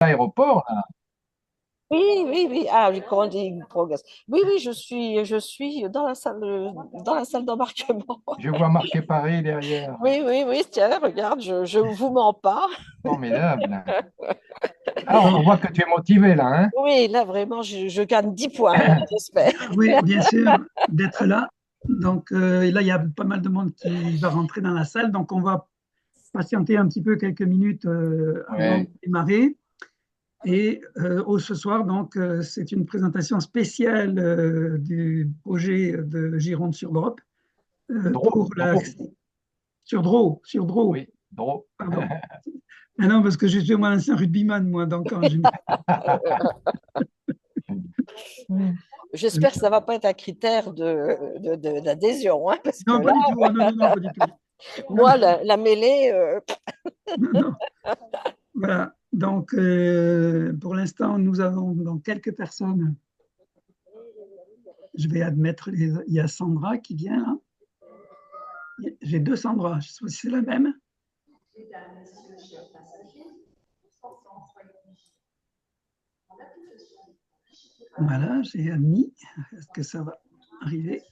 L'aéroport, là. Oui, oui, oui. Ah, oui, comment on dit progress. Oui, oui, je suis dans la salle d'embarquement. Je vois marqué Paris derrière. Oui, oui, oui. Tiens, regarde, je vous mens pas. Formidable. Ah, on Donc, voit que tu es motivé là, hein? Oui, là, vraiment, je gagne 10 points, là, j'espère. oui, bien sûr, d'être là. Donc, et là, il y a pas mal de monde qui va rentrer dans la salle. Donc, on va patienter un petit peu quelques minutes avant de Ouais. démarrer. Et ce soir, donc, c'est une présentation spéciale du projet de Gironde sur Drop pour la Drôle. sur Draw, Oui, drôle. pardon. Ah non, parce que je suis moi ancien rugbyman, moi, donc J'espère que ça va pas être un critère d'adhésion, hein, parce que non, là, pas du tout. Ah, non, non, non, pas du tout. Non, moi, la mêlée, non, non. Voilà. Donc, pour l'instant, nous avons donc quelques personnes. Je vais admettre, il y a Sandra qui vient là. J'ai deux Sandra, je sais pas si c'est la même. Voilà, j'ai Annie. Est-ce que ça va arriver?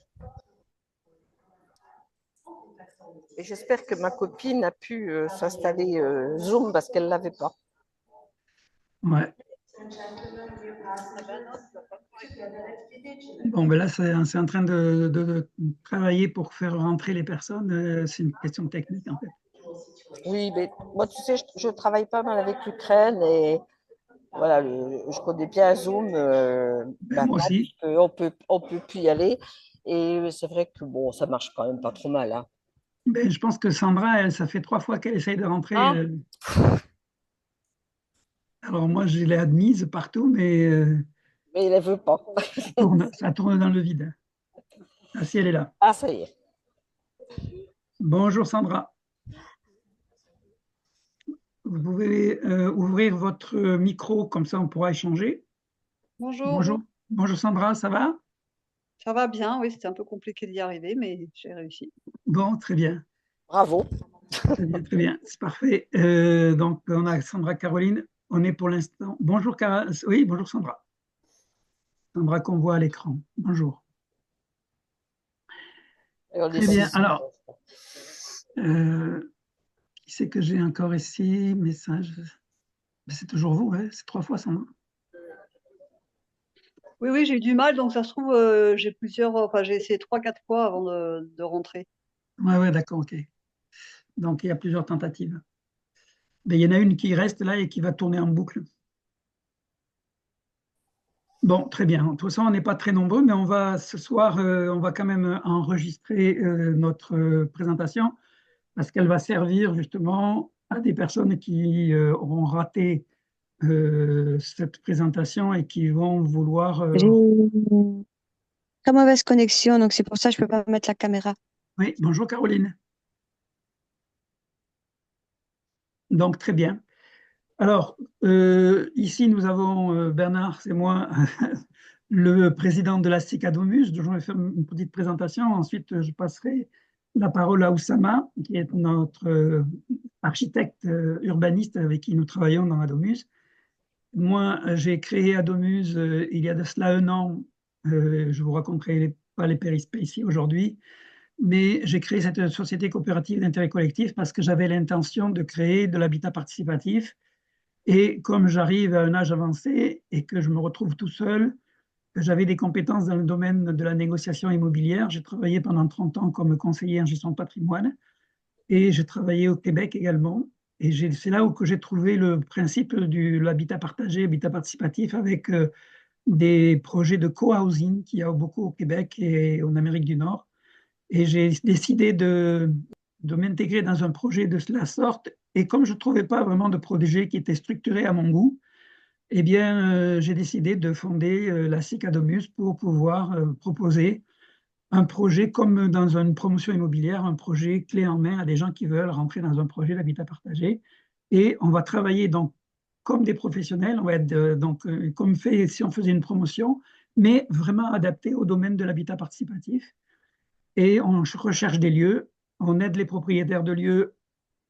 et j'espère que ma copine a pu s'installer Zoom parce qu'elle l'avait pas. Ouais. Bon, ben là, c'est en train de travailler pour faire rentrer les personnes. C'est une question technique, en fait. Oui, mais moi, tu sais, je travaille pas mal avec l'Ukraine et voilà, je connais bien Zoom Ben, moi maintenant, aussi. on peut plus y aller. Et c'est vrai que bon, ça marche quand même pas trop mal, hein. Ben, je pense que Sandra, elle, ça fait trois fois qu'elle essaye de rentrer. Ah, Alors moi, je l'ai admise partout, mais mais elle ne veut pas. ça tourne dans le vide. Ah, si, elle est là. Ah, ça y est. Bonjour Sandra. Vous pouvez ouvrir votre micro, comme ça on pourra échanger. Bonjour, Bonjour. Bonjour Sandra, ça va? ça va bien? Oui, c'était un peu compliqué d'y arriver, mais j'ai réussi. Bon, très bien. Bravo. Très bien, très bien. C'est parfait. Donc, on a Sandra Caroline. On est pour l'instant. Bonjour, oui, bonjour Sandra. Sandra qu'on voit à l'écran. Bonjour. Et on est Très bien. six. Alors, qui c'est que j'ai encore ici? Message. C'est toujours vous, ouais? C'est trois fois Sandra. Oui, oui, j'ai eu du mal, donc ça se trouve, j'ai plusieurs, enfin, j'ai essayé trois, quatre fois avant de rentrer. Ouais, ouais, d'accord, ok. Donc, il y a plusieurs tentatives. Mais il y en a une qui reste là et qui va tourner en boucle. Bon, très bien. De toute façon, on n'est pas très nombreux, mais on va ce soir, on va quand même enregistrer notre présentation parce qu'elle va servir justement à des personnes qui auront raté cette présentation et qui vont vouloir. J'ai une très mauvaise connexion, donc c'est pour ça que je peux pas mettre la caméra. Oui, bonjour Caroline. Donc, très bien. Alors, ici, nous avons Bernard, c'est moi, le président de la CICADOMUS, dont je vais faire une petite présentation. Ensuite, je passerai la parole à Oussama, qui est notre architecte urbaniste avec qui nous travaillons dans Adomus. Moi, j'ai créé Adomus il y a de cela un an. Je vous raconterai pas les péripéties aujourd'hui, mais j'ai créé cette société coopérative d'intérêt collectif parce que j'avais l'intention de créer de l'habitat participatif et comme j'arrive à un âge avancé et que je me retrouve tout seul, que j'avais des compétences dans le domaine de la négociation immobilière, j'ai travaillé pendant 30 ans comme conseiller en gestion de patrimoine et j'ai travaillé au Québec également. Et c'est là où que j'ai trouvé le principe de l'habitat partagé, habitat participatif avec des projets de co-housing qu'il y a beaucoup au Québec et en Amérique du Nord. Et j'ai décidé de m'intégrer dans un projet de la sorte. Et comme je ne trouvais pas vraiment de projet qui était structuré à mon goût, eh bien, j'ai décidé de fonder la CICADOMUS pour pouvoir proposer un projet comme dans une promotion immobilière, un projet clé en main à des gens qui veulent rentrer dans un projet d'habitat partagé. Et on va travailler donc comme des professionnels, on va être donc comme fait si on faisait une promotion, mais vraiment adapté au domaine de l'habitat participatif. Et on recherche des lieux, on aide les propriétaires de lieux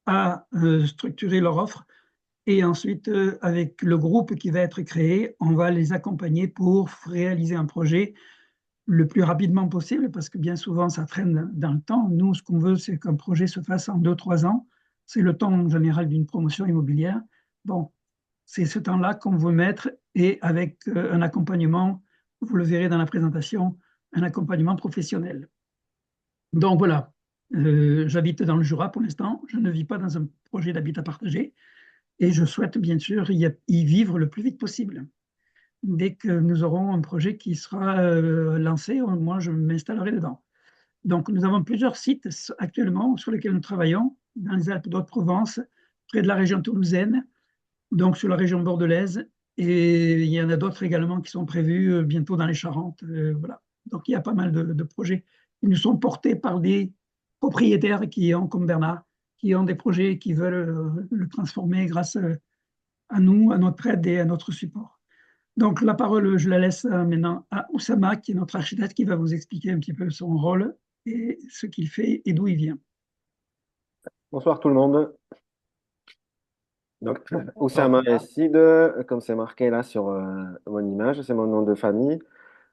à structurer leur offre Et ensuite, avec le groupe qui va être créé, on va les accompagner pour réaliser un projet le plus rapidement possible, parce que bien souvent, ça traîne dans le temps. Nous, ce qu'on veut, c'est qu'un projet se fasse en 2, 3 ans. C'est le temps en général d'une promotion immobilière. Bon, c'est ce temps-là qu'on veut mettre et avec un accompagnement, vous le verrez dans la présentation, un accompagnement professionnel. Donc voilà, j'habite dans le Jura pour l'instant. Je ne vis pas dans un projet d'habitat partagé et je souhaite bien sûr y vivre le plus vite possible. Dès que nous aurons un projet qui sera lancé, moi je m'installerai dedans. Donc nous avons plusieurs sites actuellement sur lesquels nous travaillons, dans les Alpes d'Haute-Provence, près de la région toulousaine, donc sur la région bordelaise, et il y en a d'autres également qui sont prévus bientôt dans les Charentes. Voilà. Donc il y a pas mal de projets qui nous sont portés par des propriétaires qui ont, comme Bernard, qui ont des projets et qui veulent le transformer grâce à nous, à notre aide et à notre support. Donc la parole, je la laisse maintenant à Oussama, qui est notre architecte, qui va vous expliquer un petit peu son rôle et ce qu'il fait et d'où il vient. Bonsoir tout le monde. Donc, Oussama Essid, comme c'est marqué là sur mon image, c'est mon nom de famille.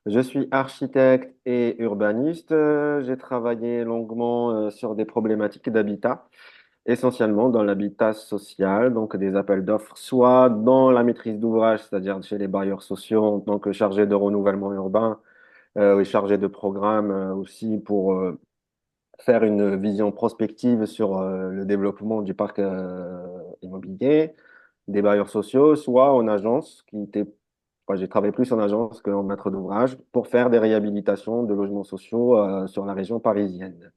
Je suis architecte et urbaniste. J'ai travaillé longuement sur des problématiques d'habitat, essentiellement dans l'habitat social, donc des appels d'offres, soit dans la maîtrise d'ouvrage, c'est-à-dire chez les bailleurs sociaux en tant que chargé de renouvellement urbain et chargé de programme aussi pour faire une vision prospective sur le développement du parc immobilier, des bailleurs sociaux, soit en agence, j'ai travaillé plus en agence qu'en maître d'ouvrage pour faire des réhabilitations de logements sociaux sur la région parisienne.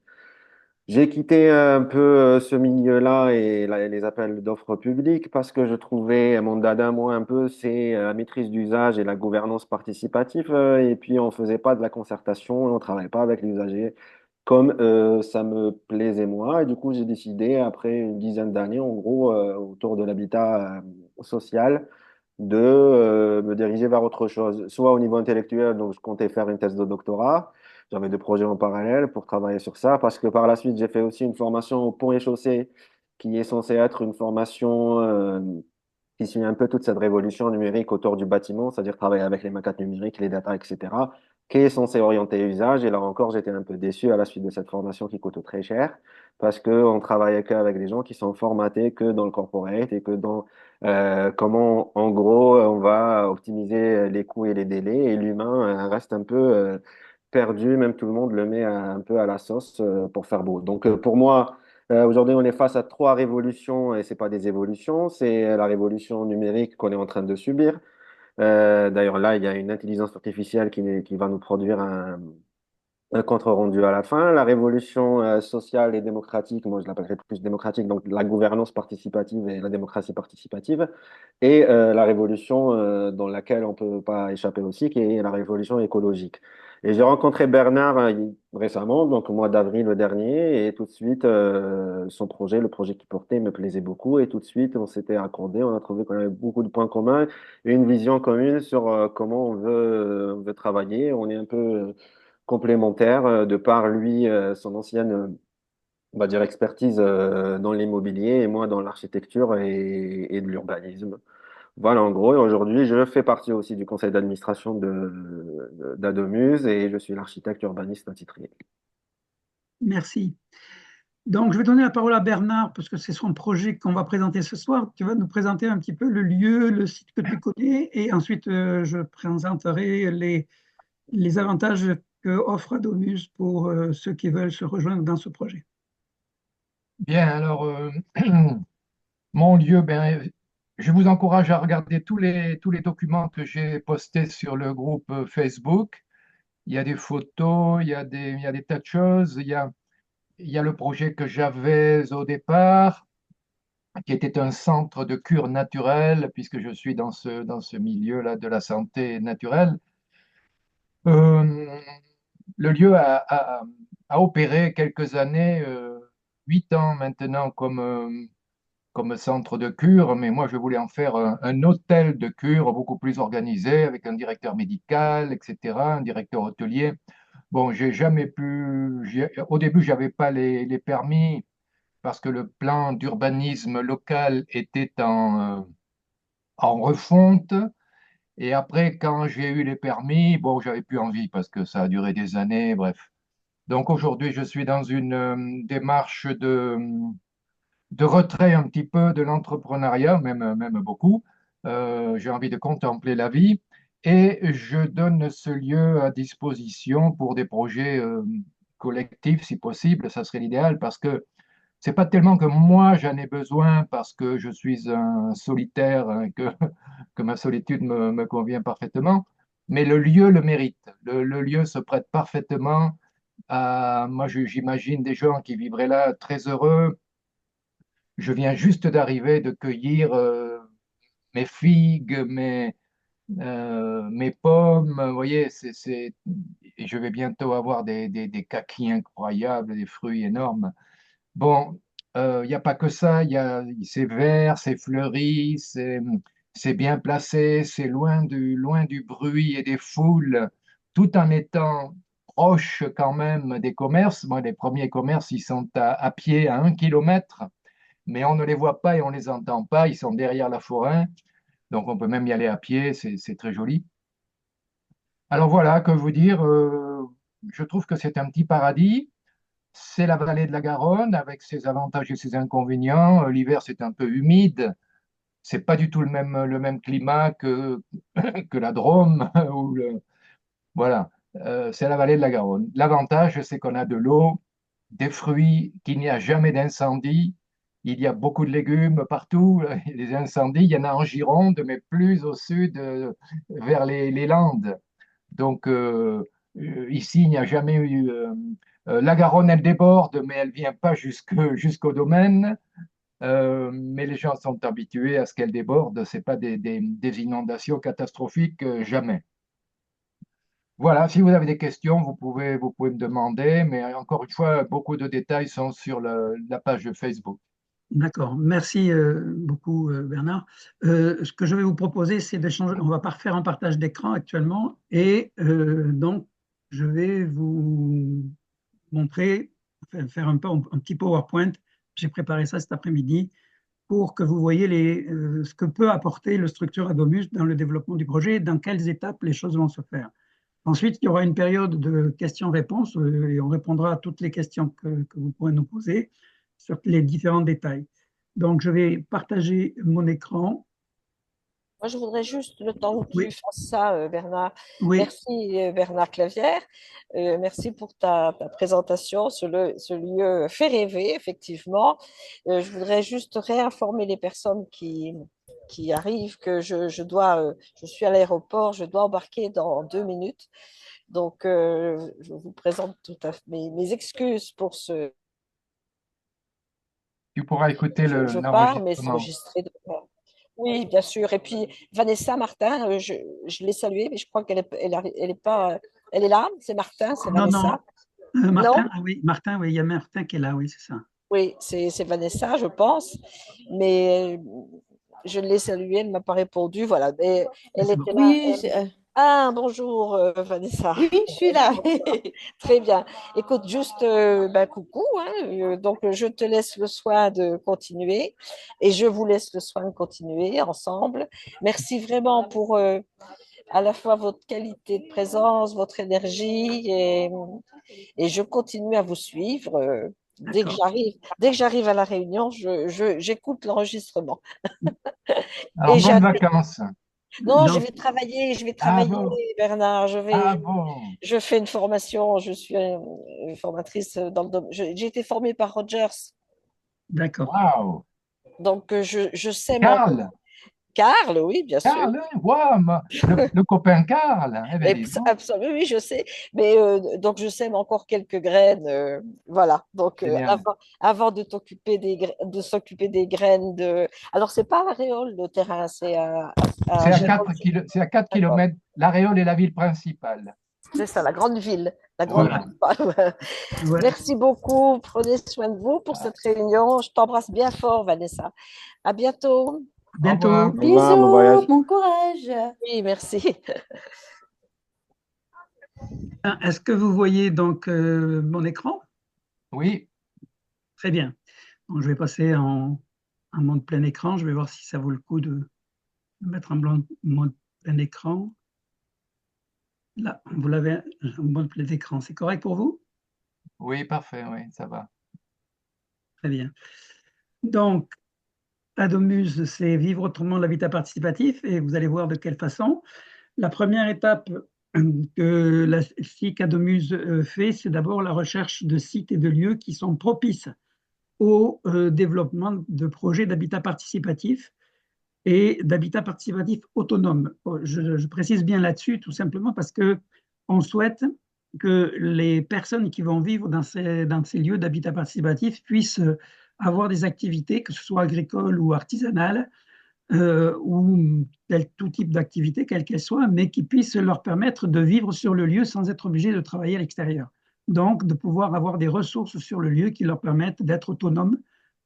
J'ai quitté un peu ce milieu-là et les appels d'offres publiques parce que je trouvais mon dada, moi, un peu, c'est la maîtrise d'usage et la gouvernance participative. Et puis, on faisait pas de la concertation, on travaillait pas avec les usagers comme ça me plaisait moi. Et du coup, j'ai décidé, après une dizaine d'années, en gros, autour de l'habitat social, de me diriger vers autre chose, soit au niveau intellectuel, donc je comptais faire une thèse de doctorat. J'avais deux projets en parallèle pour travailler sur ça, parce que par la suite, j'ai fait aussi une formation au Pont et Chaussée, qui est censée être une formation qui suit un peu toute cette révolution numérique autour du bâtiment, c'est-à-dire travailler avec les maquettes numériques, les data, etc., qui est censée orienter usage. Et là encore, j'étais un peu déçu à la suite de cette formation qui coûte très cher, parce qu'on travaillait qu'avec des gens qui sont formatés que dans le corporate et que dans comment, en gros, on va optimiser les coûts et les délais, et l'humain reste un peu perdu, même tout le monde le met un peu à la sauce pour faire beau. Donc pour moi, aujourd'hui, on est face à trois révolutions, et c'est pas des évolutions, c'est la révolution numérique qu'on est en train de subir. D'ailleurs, là, il y a une intelligence artificielle qui va nous produire un compte-rendu à la fin. La révolution sociale et démocratique, moi je l'appellerais plus démocratique, donc la gouvernance participative et la démocratie participative, et la révolution dans laquelle on ne peut pas échapper aussi, qui est la révolution écologique. Et j'ai rencontré Bernard récemment, donc au mois d'avril le dernier, et tout de suite, son projet, le projet qu'il portait, me plaisait beaucoup, et tout de suite, on s'était accordé, on a trouvé qu'on avait beaucoup de points communs, et une vision commune sur comment on veut travailler. On est un peu complémentaire de par lui, son ancienne, on va dire, expertise dans l'immobilier et moi dans l'architecture et de l'urbanisme. Voilà, en gros, et aujourd'hui, je fais partie aussi du conseil d'administration d'Adomuse et je suis l'architecte urbaniste attitré. Merci. Donc, je vais donner la parole à Bernard, parce que c'est son projet qu'on va présenter ce soir. Tu vas nous présenter un petit peu le lieu, le site que tu connais, et ensuite, je présenterai les avantages que offre Adomuse pour ceux qui veulent se rejoindre dans ce projet. Bien, alors, mon lieu, ben, je vous encourage à regarder tous les documents que j'ai postés sur le groupe Facebook. Il y a des photos, il y a des tas de choses. Il y a le projet que j'avais au départ, qui était un centre de cure naturelle, puisque je suis dans ce milieu-là de la santé naturelle. Euh, le lieu a opéré quelques années, 8 ans maintenant, comme centre de cure, mais moi je voulais en faire un hôtel de cure beaucoup plus organisé, avec un directeur médical, etc., un directeur hôtelier. Bon, j'ai jamais pu. Au début, j'avais pas les permis parce que le plan d'urbanisme local était en refonte. Et après, quand j'ai eu les permis, bon, j'avais plus envie parce que ça a duré des années, bref. Donc aujourd'hui, je suis dans une démarche de retrait un petit peu de l'entrepreneuriat, même beaucoup. J'ai envie de contempler la vie et je donne ce lieu à disposition pour des projets collectifs, si possible. Ça serait l'idéal parce que c'est pas tellement que moi j'en ai besoin parce que je suis un solitaire, hein, que ma solitude me convient parfaitement, mais le lieu le mérite. Le lieu se prête parfaitement à, moi j'imagine des gens qui vivraient là très heureux. Je viens juste d'arriver de cueillir mes figues, mes pommes, vous voyez, et je vais bientôt avoir des kakis incroyables, des fruits énormes. Bon, il n'y a pas que ça, c'est vert, c'est fleuri, c'est bien placé, c'est loin du bruit et des foules, tout en étant proche quand même des commerces. Moi, les premiers commerces, ils sont à pied à 1 kilomètre, mais on ne les voit pas et on ne les entend pas, ils sont derrière la forêt, donc on peut même y aller à pied, c'est très joli. Alors voilà, que vous dire, je trouve que c'est un petit paradis. C'est la vallée de la Garonne avec ses avantages et ses inconvénients. L'hiver, c'est un peu humide. C'est pas du tout le même climat que la Drôme. Voilà. C'est la vallée de la Garonne. L'avantage, c'est qu'on a de l'eau, des fruits, qu'il n'y a jamais d'incendie. Il y a beaucoup de légumes partout. Les incendies, il y en a en Gironde, mais plus au sud, vers les Landes. Donc, ici, il n'y a jamais eu. La Garonne, elle déborde, mais elle ne vient pas jusqu'au domaine. Mais les gens sont habitués à ce qu'elle déborde. Ce n'est pas des inondations catastrophiques, jamais. Voilà, si vous avez des questions, vous pouvez me demander. Mais encore une fois, beaucoup de détails sont sur la page de Facebook. D'accord, merci beaucoup Bernard. Ce que je vais vous proposer, c'est d'échanger. On va pas refaire un partage d'écran actuellement, et donc je vais vous montrer, faire un petit PowerPoint. J'ai préparé ça cet après-midi pour que vous voyez ce que peut apporter le structure Adomus dans le développement du projet et dans quelles étapes les choses vont se faire. Ensuite, il y aura une période de questions-réponses et on répondra à toutes les questions que vous pourrez nous poser sur les différents détails. Donc, je vais partager mon écran. Moi, je voudrais juste, le temps que tu Oui, fasses ça, Bernard, oui, merci Bernard Clavière, merci pour ta présentation sur ce lieu fait rêver, effectivement. Je voudrais juste réinformer les personnes qui arrivent que je suis à l'aéroport, je dois embarquer dans 2 minutes. Donc, je vous présente tout à fait mes excuses pour ce. Tu pourras écouter Je pars, mais c'est l'enregistrement. enregistré. Oui, bien sûr. Et puis Vanessa Martin, je l'ai saluée, mais je crois elle est pas, elle est là. C'est Martin, c'est non, non, Vanessa. Non? Martin, oui, il y a Martin qui est là, oui, c'est ça. Oui, c'est Vanessa, je pense. Mais je l'ai saluée, elle ne m'a pas répondu. Voilà. Mais elle C'est bon. était là. Oui, Ah, bonjour Vanessa. oui, je suis là. Très bien. Écoute, juste ben, coucou, hein, donc je te laisse le soin de continuer et je vous laisse le soin de continuer ensemble. Merci vraiment pour à la fois votre qualité de présence, votre énergie et je continue à vous suivre. D'accord. Dès que j'arrive à la réunion, j'écoute l'enregistrement. Alors, Et bonnes j'admets. vacances. Non, Donc, je vais Ah travailler, bon? Bernard. Ah bon? Je fais une formation. Je suis formatrice dans le domaine. J'ai été formée par Rogers, d'accord. Waouh! donc je sais mon Karl! Karl, oui, bien sûr. Karl, hein, waouh, le copain Karl. Eh bien, dis donc. Absolument, oui, je sais. Mais donc je sème encore quelques graines, voilà. Donc Génial. avant de de s'occuper des graines de. Alors c'est pas à Réole le terrain, à Gérone. C'est à 4 D'accord. kilomètres. La Réole est la ville principale. C'est ça, la grande ville. La grande Voilà. ville. Ouais. Merci beaucoup. Prenez soin de vous pour cette réunion. Je t'embrasse bien fort, Vanessa. À bientôt. À Au revoir. bientôt. Au revoir, bon Bisous, voyage. bon courage. Oui, merci. Est-ce que vous voyez donc mon écran? Oui, Très bien. Donc, je vais passer en mode plein écran. Je vais voir si ça vaut le coup de mettre en mode plein écran. Là, vous l'avez en mode plein écran. C'est correct pour vous? Oui, parfait, oui, ça va. Très bien. Donc, Adomuse, c'est vivre autrement l'habitat participatif et vous allez voir de quelle façon. La première étape que la SIC Adomuse fait, c'est d'abord la recherche de sites et de lieux qui sont propices au développement de projets d'habitat participatif et d'habitat participatif autonome. Je précise bien là-dessus tout simplement parce que on souhaite que les personnes qui vont vivre dans ces lieux d'habitat participatif puissent avoir des activités, que ce soit agricoles ou artisanales, ou tout type d'activité, quelle qu'elle soit, mais qui puissent leur permettre de vivre sur le lieu sans être obligés de travailler à l'extérieur. Donc, de pouvoir avoir des ressources sur le lieu qui leur permettent d'être autonomes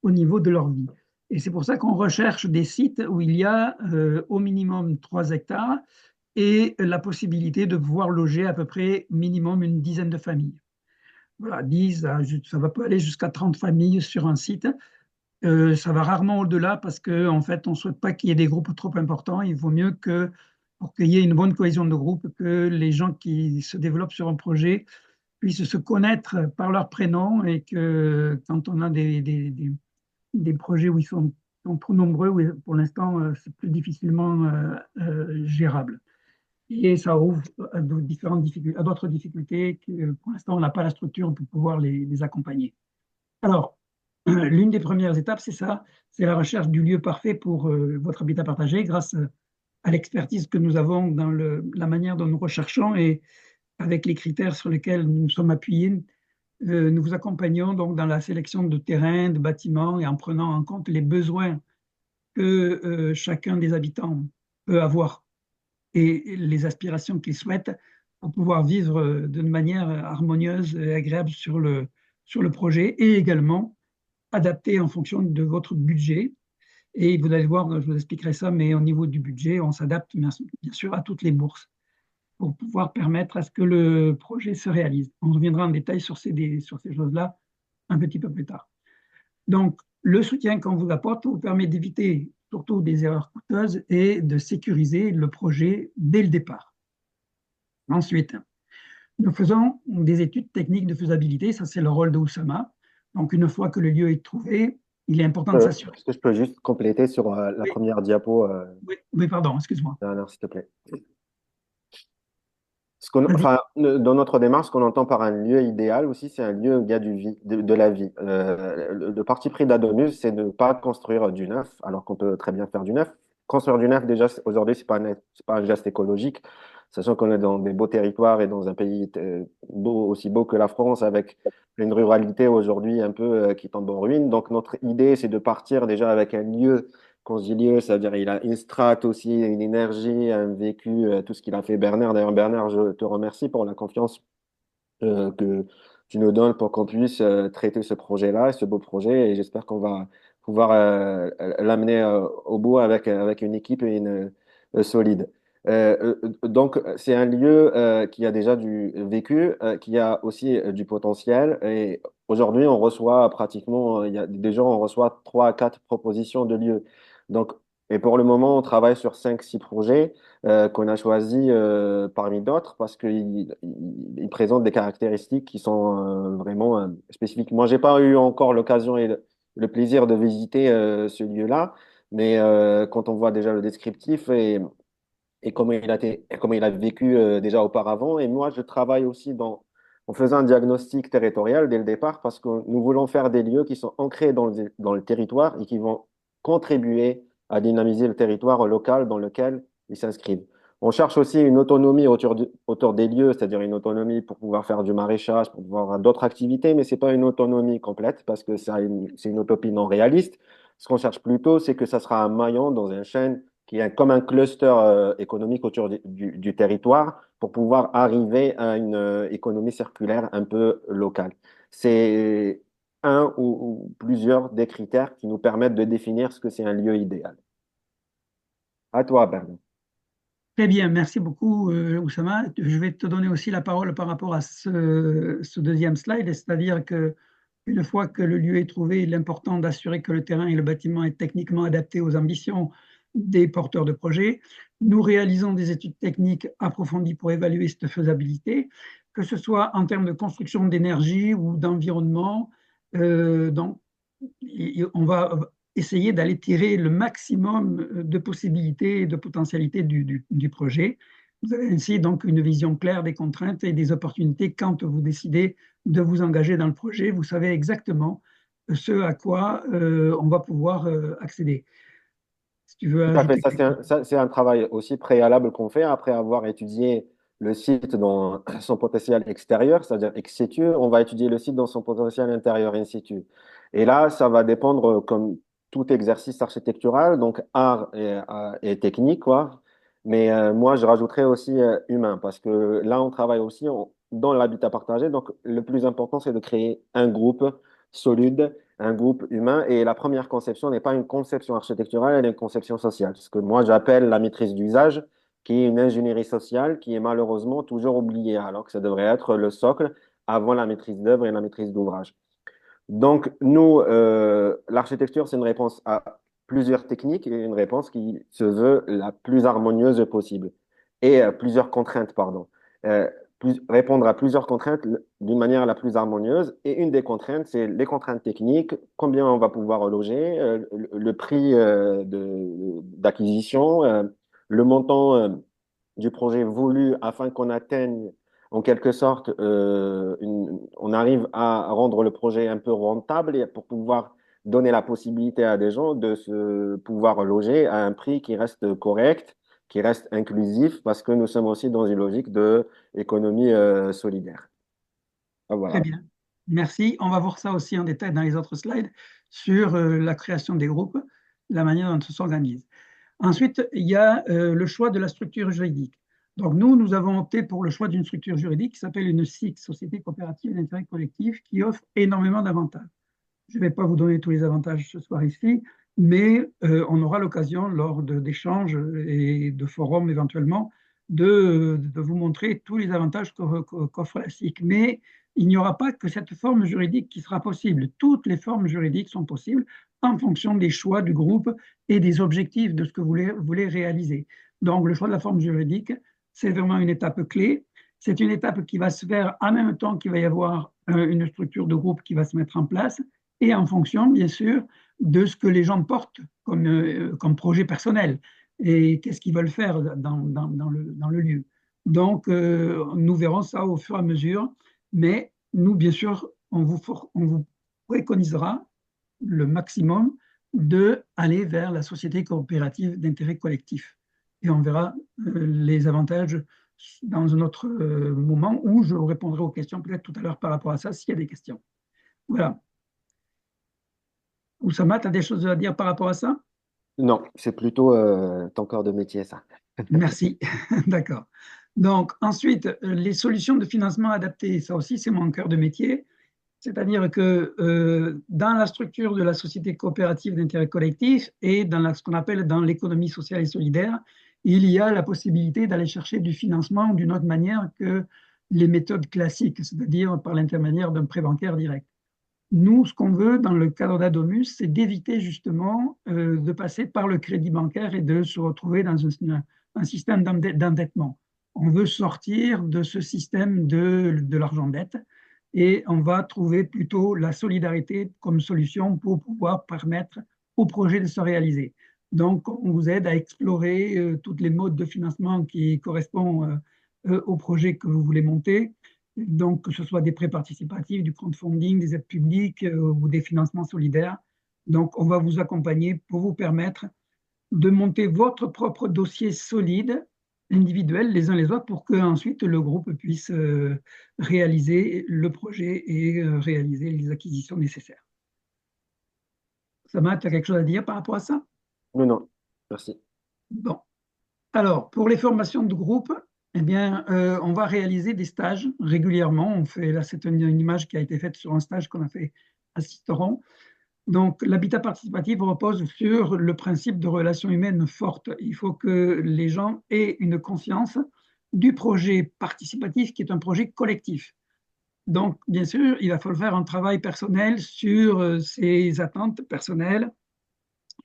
au niveau de leur vie. Et c'est pour ça qu'on recherche des sites où il y a au minimum 3 hectares et la possibilité de pouvoir loger à peu près minimum une dizaine de familles. Voilà, 10, ça va pas aller jusqu'à 30 familles sur un site. Ça va rarement au-delà parce qu'en fait, on ne souhaite pas qu'il y ait des groupes trop importants. Il vaut mieux que, pour qu'il y ait une bonne cohésion de groupe, que les gens qui se développent sur un projet puissent se connaître par leur prénom et que quand on a des projets où ils sont trop nombreux, où pour l'instant, c'est plus difficilement gérable. Et ça ouvre à à d'autres difficultés que pour l'instant, on n'a pas la structure pour pouvoir les accompagner. Alors, l'une des premières étapes, c'est ça, c'est la recherche du lieu parfait pour votre habitat partagé grâce à l'expertise que nous avons dans la manière dont nous recherchons et avec les critères sur lesquels nous sommes appuyés. Nous vous accompagnons donc dans la sélection de terrains, de bâtiments et en prenant en compte les besoins que chacun des habitants peut avoir et les aspirations qu'ils souhaitent pour pouvoir vivre d'une manière harmonieuse et agréable sur le projet et également adapté en fonction de votre budget. Et vous allez voir, je vous expliquerai ça, mais au niveau du budget, on s'adapte bien sûr à toutes les bourses pour pouvoir permettre à ce que le projet se réalise. On reviendra en détail sur sur ces choses-là un petit peu plus tard. Donc, le soutien qu'on vous apporte vous permet d'éviter surtout des erreurs coûteuses et de sécuriser le projet dès le départ. Ensuite, nous faisons des études techniques de faisabilité, ça c'est le rôle de Oussama. Donc, une fois que le lieu est trouvé, il est important de s'assurer. Est-ce que je peux juste compléter sur la Oui, première diapo, oui, pardon, excuse-moi. Bernard, s'il te plaît? Vas-y. Enfin, dans notre démarche, ce qu'on entend par un lieu idéal aussi, c'est un lieu où il y a de la vie. Le parti pris d'Adomus, c'est de ne pas construire du neuf, alors qu'on peut très bien faire du neuf. Construire du neuf, déjà, aujourd'hui, c'est pas un geste écologique, sachant qu'on est dans des beaux territoires et dans un pays aussi beau que la France, avec une ruralité aujourd'hui un peu qui tombe en ruine. Donc, notre idée, c'est de partir déjà avec un lieu concilié, c'est-à-dire il a une strate aussi, une énergie, un vécu, tout ce qu'il a fait Bernard. D'ailleurs, Bernard, je te remercie pour la confiance que tu nous donnes pour qu'on puisse traiter ce projet-là, ce beau projet, et j'espère qu'on va pouvoir l'amener au bout avec une équipe et une solide. Donc, c'est un lieu qui a déjà du vécu, qui a aussi du potentiel. Et aujourd'hui, on reçoit pratiquement, il y a des gens, on reçoit 3 à 4 propositions de lieux. Donc, et pour le moment, on travaille sur 5 6 projets qu'on a choisi parmi d'autres parce qu'il présente des caractéristiques qui sont vraiment spécifiques. Moi, j'ai pas eu encore l'occasion et le plaisir de visiter ce lieu-là, mais quand on voit déjà le descriptif et comment il a vécu déjà auparavant, et moi, je travaille aussi en faisant un diagnostic territorial dès le départ parce que nous voulons faire des lieux qui sont ancrés dans le territoire et qui vont contribuer à dynamiser le territoire local dans lequel ils s'inscrivent. On cherche aussi une autonomie autour des lieux, c'est-à-dire une autonomie pour pouvoir faire du maraîchage, pour pouvoir avoir d'autres activités, mais ce n'est pas une autonomie complète parce que c'est une utopie non réaliste. Ce qu'on cherche plutôt, c'est que ça sera un maillon dans une chaîne qui est comme un cluster économique autour du territoire pour pouvoir arriver à une économie circulaire un peu locale. C'est un ou plusieurs des critères qui nous permettent de définir ce que c'est un lieu idéal. À toi, Bernard. Très bien, merci beaucoup, Oussama. Je vais te donner aussi la parole par rapport à ce deuxième slide, c'est-à-dire que une fois que le lieu est trouvé, il est important d'assurer que le terrain et le bâtiment est techniquement adapté aux ambitions des porteurs de projets. Nous réalisons des études techniques approfondies pour évaluer cette faisabilité, que ce soit en termes de construction d'énergie ou d'environnement. Donc, on va essayer d'aller tirer le maximum de possibilités et de potentialités du projet. Vous avez ainsi donc une vision claire des contraintes et des opportunités quand vous décidez de vous engager dans le projet. Vous savez exactement ce à quoi on va pouvoir accéder. Si tu veux Tout à fait. ajouter Ça, quelque chose. c'est un travail aussi préalable qu'on fait après avoir étudié le site dans son potentiel extérieur, c'est-à-dire ex situ. On va étudier le site dans son potentiel intérieur in situ. Et là, ça va dépendre, comme tout exercice architectural, donc art et technique, quoi. Mais moi, je rajouterais aussi humain, parce que là, on travaille aussi dans l'habitat partagé. Donc, le plus important, c'est de créer un groupe solide, un groupe humain. Et la première conception n'est pas une conception architecturale, elle est une conception sociale. Ce que moi, j'appelle la maîtrise d'usage, qui est une ingénierie sociale qui est malheureusement toujours oubliée, alors que ça devrait être le socle avant la maîtrise d'œuvre et la maîtrise d'ouvrage. Donc, nous, l'architecture, c'est une réponse à plusieurs techniques et une réponse qui se veut la plus harmonieuse possible. Et plusieurs contraintes, pardon. Euh, répondre à plusieurs contraintes d'une manière la plus harmonieuse. Et une des contraintes, c'est les contraintes techniques, combien on va pouvoir loger, le prix d'acquisition, le montant du projet voulu afin qu'on atteigne en quelque sorte, on arrive à rendre le projet un peu rentable et pour pouvoir donner la possibilité à des gens de se pouvoir loger à un prix qui reste correct, qui reste inclusif, parce que nous sommes aussi dans une logique de économie solidaire. Ah, Très voilà. bien. Merci. On va voir ça aussi en détail dans les autres slides sur la création des groupes, la manière dont on s'organise. Ensuite, il y a le choix de la structure juridique. Donc, nous avons opté pour le choix d'une structure juridique qui s'appelle une SIC, Société coopérative d'intérêt collectif, qui offre énormément d'avantages. Je ne vais pas vous donner tous les avantages ce soir ici, mais on aura l'occasion, lors d'échanges et de forums éventuellement, de vous montrer tous les avantages qu'offre la SIC. Mais il n'y aura pas que cette forme juridique qui sera possible. Toutes les formes juridiques sont possibles en fonction des choix du groupe et des objectifs de ce que vous voulez réaliser. Donc, le choix de la forme juridique, c'est vraiment une étape clé. C'est une étape qui va se faire en même temps qu'il va y avoir une structure de groupe qui va se mettre en place et en fonction, bien sûr, de ce que les gens portent comme projet personnel et qu'est-ce qu'ils veulent faire dans le lieu. Donc, nous verrons ça au fur et à mesure, mais nous, bien sûr, on vous préconisera le maximum d'aller vers la société coopérative d'intérêt collectif. Et on verra les avantages dans un autre moment où je répondrai aux questions peut-être tout à l'heure par rapport à ça, s'il y a des questions. Voilà. Oussama, tu as des choses à dire par rapport à ça? Non, c'est plutôt ton corps de métier, ça. Merci, d'accord. Donc ensuite, les solutions de financement adaptées, ça aussi c'est mon cœur de métier. C'est-à-dire que dans la structure de la société coopérative d'intérêt collectif et dans ce qu'on appelle dans l'économie sociale et solidaire, il y a la possibilité d'aller chercher du financement d'une autre manière que les méthodes classiques, c'est-à-dire par l'intermédiaire d'un prêt bancaire direct. Nous, ce qu'on veut dans le cadre d'Adomus, c'est d'éviter justement de passer par le crédit bancaire et de se retrouver dans un système d'endettement. On veut sortir de ce système de l'argent-dette et on va trouver plutôt la solidarité comme solution pour pouvoir permettre au projet de se réaliser. Donc, on vous aide à explorer toutes les modes de financement qui correspondent au projet que vous voulez monter. Donc, que ce soit des prêts participatifs, du crowdfunding, des aides publiques ou des financements solidaires. Donc, on va vous accompagner pour vous permettre de monter votre propre dossier solide, individuel, les uns les autres, pour que ensuite le groupe puisse réaliser le projet et réaliser les acquisitions nécessaires. Sama, tu as quelque chose à dire par rapport à ça? Non, non, merci. Bon. Alors, pour les formations de groupe, eh bien, on va réaliser des stages régulièrement. On fait, là, c'est une image qui a été faite sur un stage qu'on a fait à Sisteron. Donc, l'habitat participatif repose sur le principe de relations humaines fortes. Il faut que les gens aient une conscience du projet participatif qui est un projet collectif. Donc, bien sûr, il va falloir faire un travail personnel sur ses attentes personnelles,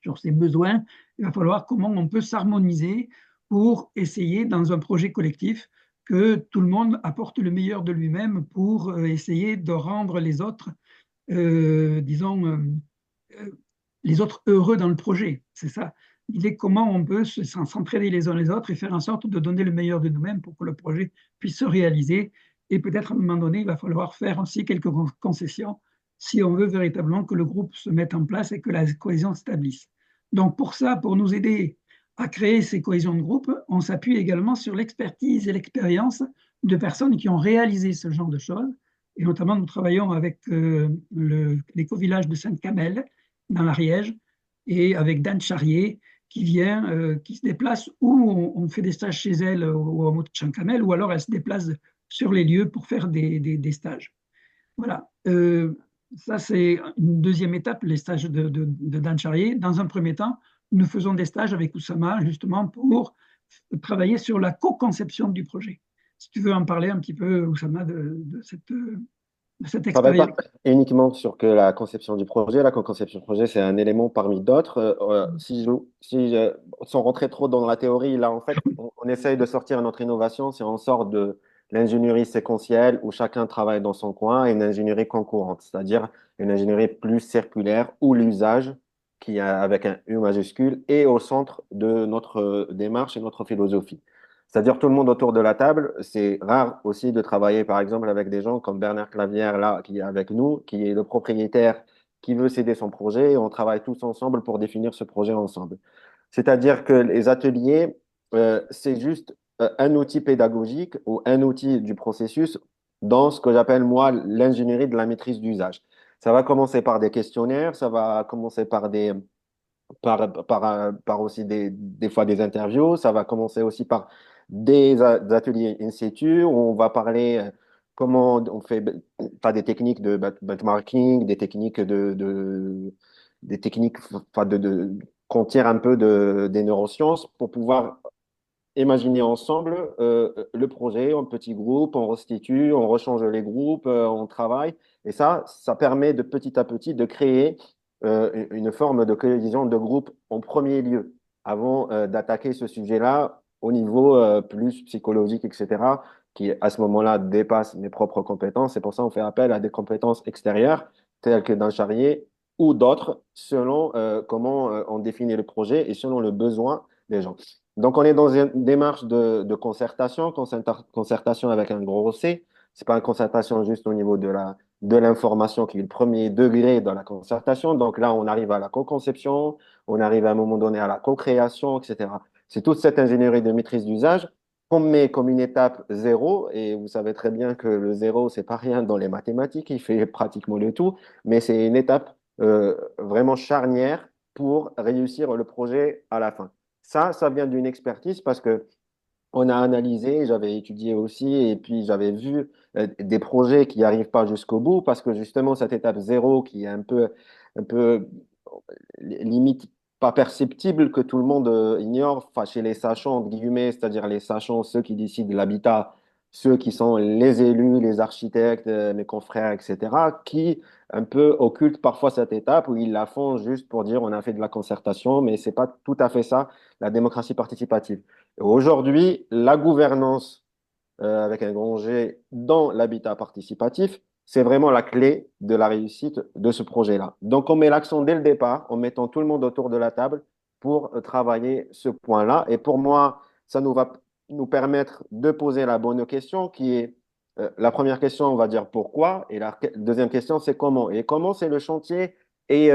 sur ses besoins. Il va falloir comment on peut s'harmoniser pour essayer, dans un projet collectif, que tout le monde apporte le meilleur de lui-même pour essayer de rendre les autres, disons, euh, les autres heureux dans le projet. C'est ça. L'idée comment on peut s'entraider les uns les autres et faire en sorte de donner le meilleur de nous-mêmes pour que le projet puisse se réaliser. Et peut-être à un moment donné, il va falloir faire aussi quelques concessions si on veut véritablement que le groupe se mette en place et que la cohésion s'établisse. Donc pour ça, pour nous aider à créer ces cohésions de groupe, on s'appuie également sur l'expertise et l'expérience de personnes qui ont réalisé ce genre de choses. Et notamment, nous travaillons avec l'éco-village de Sainte-Camelle, dans l'Ariège, et avec Dan Charrier, qui vient, qui se déplace, ou on fait des stages chez elle au hameau de Sainte-Camelle, ou alors elle se déplace sur les lieux pour faire des stages. Voilà. Ça, c'est une deuxième étape, les stages de Dan Charrier. Dans un premier temps, nous faisons des stages avec Oussama, justement, pour travailler sur la co-conception du projet. Si tu veux en parler un petit peu, Oussama, de cette Je travaille pas expérience. uniquement sur que la conception du projet. La co-conception du projet, c'est un élément parmi d'autres. Sans rentrer trop dans la théorie, là, en fait, on essaye de sortir notre innovation, c'est en sorte de l'ingénierie séquentielle où chacun travaille dans son coin et une ingénierie concurrente, c'est-à-dire une ingénierie plus circulaire où l'usage, qui est avec un U majuscule, est au centre de notre démarche et notre philosophie. C'est-à-dire tout le monde autour de la table. C'est rare aussi de travailler, par exemple, avec des gens comme Bernard Clavière, là, qui est avec nous, qui est le propriétaire, qui veut céder son projet, et on travaille tous ensemble pour définir ce projet ensemble. C'est-à-dire que les ateliers, c'est juste un outil pédagogique ou un outil du processus dans ce que j'appelle, moi, l'ingénierie de la maîtrise d'usage. Ça va commencer par des questionnaires, ça va commencer par aussi des fois des interviews. Ça va commencer aussi par des ateliers in situ où on va parler comment on fait pas des techniques de benchmarking, des techniques des techniques qu'on tire un peu des neurosciences pour pouvoir imaginer ensemble le projet en petits groupes, on restitue, on rechange les groupes, on travaille. Et ça permet de petit à petit de créer une forme de cohésion de groupe en premier lieu, avant d'attaquer ce sujet-là au niveau plus psychologique, etc., qui à ce moment-là dépasse mes propres compétences. C'est pour ça qu'on fait appel à des compétences extérieures, telles que d'un charrier ou d'autres, selon comment on définit le projet et selon le besoin des gens. Donc, on est dans une démarche de concertation, concertation avec un gros C. C'est pas une concertation juste au niveau de l'information qui est le premier degré dans la concertation. Donc là, on arrive à la co-conception, on arrive à un moment donné à la co-création, etc. C'est toute cette ingénierie de maîtrise d'usage qu'on met comme une étape zéro. Et vous savez très bien que le zéro, c'est pas rien dans les mathématiques, il fait pratiquement le tout, mais c'est une étape vraiment charnière pour réussir le projet à la fin. Ça vient d'une expertise parce que on a analysé, j'avais étudié aussi, et puis j'avais vu des projets qui n'arrivent pas jusqu'au bout parce que justement cette étape zéro qui est un peu limite pas perceptible, que tout le monde ignore, enfin, chez les sachants, entre guillemets, c'est-à-dire les sachants, ceux qui décident de l'habitat, ceux qui sont les élus, les architectes, mes confrères, etc., qui un peu occultent parfois cette étape où ils la font juste pour dire on a fait de la concertation, mais c'est pas tout à fait ça, la démocratie participative. Aujourd'hui, la gouvernance avec un grand G dans l'habitat participatif, c'est vraiment la clé de la réussite de ce projet-là. Donc, on met l'accent dès le départ en mettant tout le monde autour de la table pour travailler ce point-là. Et pour moi, ça nous va nous permettre de poser la bonne question qui est la première question, on va dire pourquoi, et la deuxième question, c'est comment. Et comment, c'est le chantier et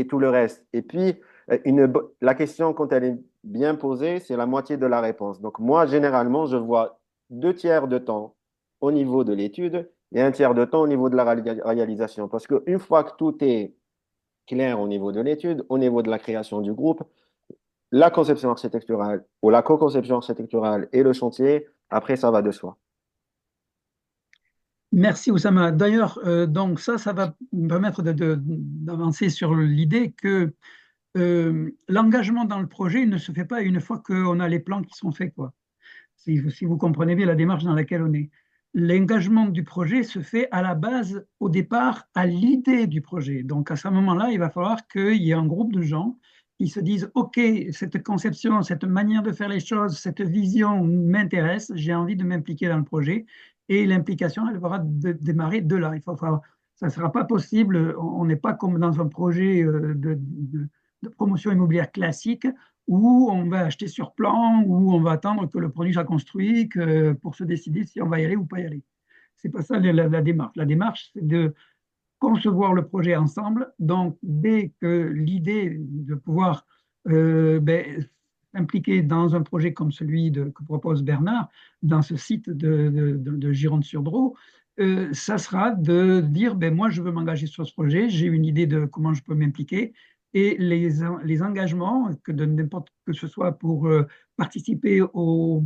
tout le reste. Et puis, la question, quand elle est bien posée, c'est la moitié de la réponse. Donc, moi, généralement, je vois 2 tiers de temps au niveau de l'étude et 1 tiers de temps au niveau de la réalisation. Parce qu'une fois que tout est clair au niveau de l'étude, au niveau de la création du groupe, la conception architecturale ou la co-conception architecturale et le chantier, après, ça va de soi. Merci Oussama. D'ailleurs, donc ça va me permettre d'avancer sur l'idée que l'engagement dans le projet ne se fait pas une fois qu'on a les plans qui sont faits, quoi. Si vous comprenez bien la démarche dans laquelle on est. l'engagement du projet se fait à la base, au départ, à l'idée du projet. Donc, à ce moment-là, il va falloir qu'il y ait un groupe de gens qui se disent, OK, cette conception, cette manière de faire les choses, cette vision m'intéresse, j'ai envie de m'impliquer dans le projet. Et l'implication, elle va démarrer de là. Ça ne sera pas possible, on n'est pas comme dans un projet de promotion immobilière classique où on va acheter sur plan, où on va attendre que le produit soit construit pour se décider si on va y aller ou pas y aller. C'est pas ça la démarche. La démarche, c'est de concevoir le projet ensemble. Donc, dès que l'idée de pouvoir s'impliquer dans un projet comme celui que propose Bernard, dans ce site de Gironde-sur-Drô, ça sera de dire, moi, je veux m'engager sur ce projet, j'ai une idée de comment je peux m'impliquer, et les engagements, que ce soit pour participer aux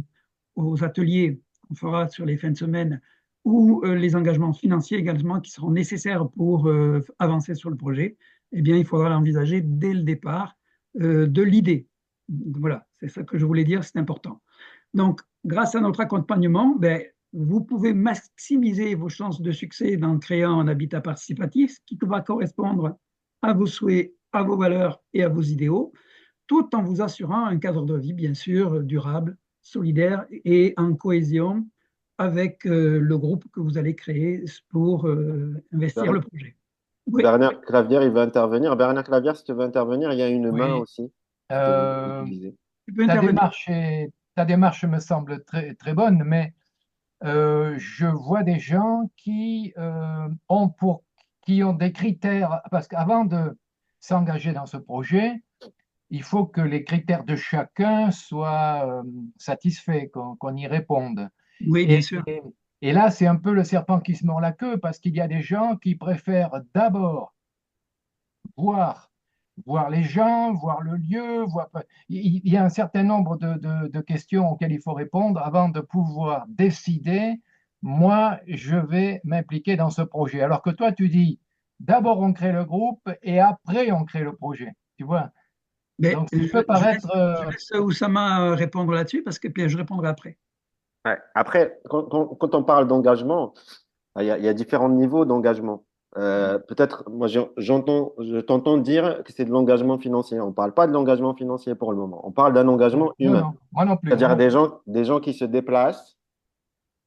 ateliers qu'on fera sur les fins de semaine, ou les engagements financiers également qui seront nécessaires pour avancer sur le projet, eh bien, il faudra l'envisager dès le départ de l'idée. Voilà, c'est ça que je voulais dire, c'est important. Donc, grâce à notre accompagnement, vous pouvez maximiser vos chances de succès en créant un habitat participatif qui va correspondre à vos souhaits, à vos valeurs et à vos idéaux, tout en vous assurant un cadre de vie, bien sûr, durable, solidaire et en cohésion avec le groupe que vous allez créer pour investir le projet. Oui, Bernard Clavière, il veut intervenir. Bernard Clavière, si tu veux intervenir, il y a une main Oui. aussi. Tu peux Euh, l'utiliser. tu peux ta intervenir. ta démarche me semble très, très bonne, mais je vois des gens qui ont des critères, parce qu'avant de s'engager dans ce projet, il faut que les critères de chacun soient satisfaits, qu'on y réponde. Oui, bien Et, sûr. et- et là, c'est un peu le serpent qui se mord la queue, parce qu'il y a des gens qui préfèrent d'abord voir, voir les gens, voir le lieu, il y a un certain nombre de questions auxquelles il faut répondre avant de pouvoir décider, moi, je vais m'impliquer dans ce projet. Alors que toi, tu dis, d'abord on crée le groupe et après on crée le projet. Tu vois? Mais Donc, ça peut paraître... je laisse Oussama répondre là-dessus parce que puis je répondrai après. Ouais. Après, quand on parle d'engagement, il y a différents niveaux d'engagement. Peut-être, moi, je t'entends dire que c'est de l'engagement financier. On ne parle pas de l'engagement financier pour le moment. On parle d'un engagement Non, humain. non, moi non plus, moi C'est-à-dire non plus. des gens qui se déplacent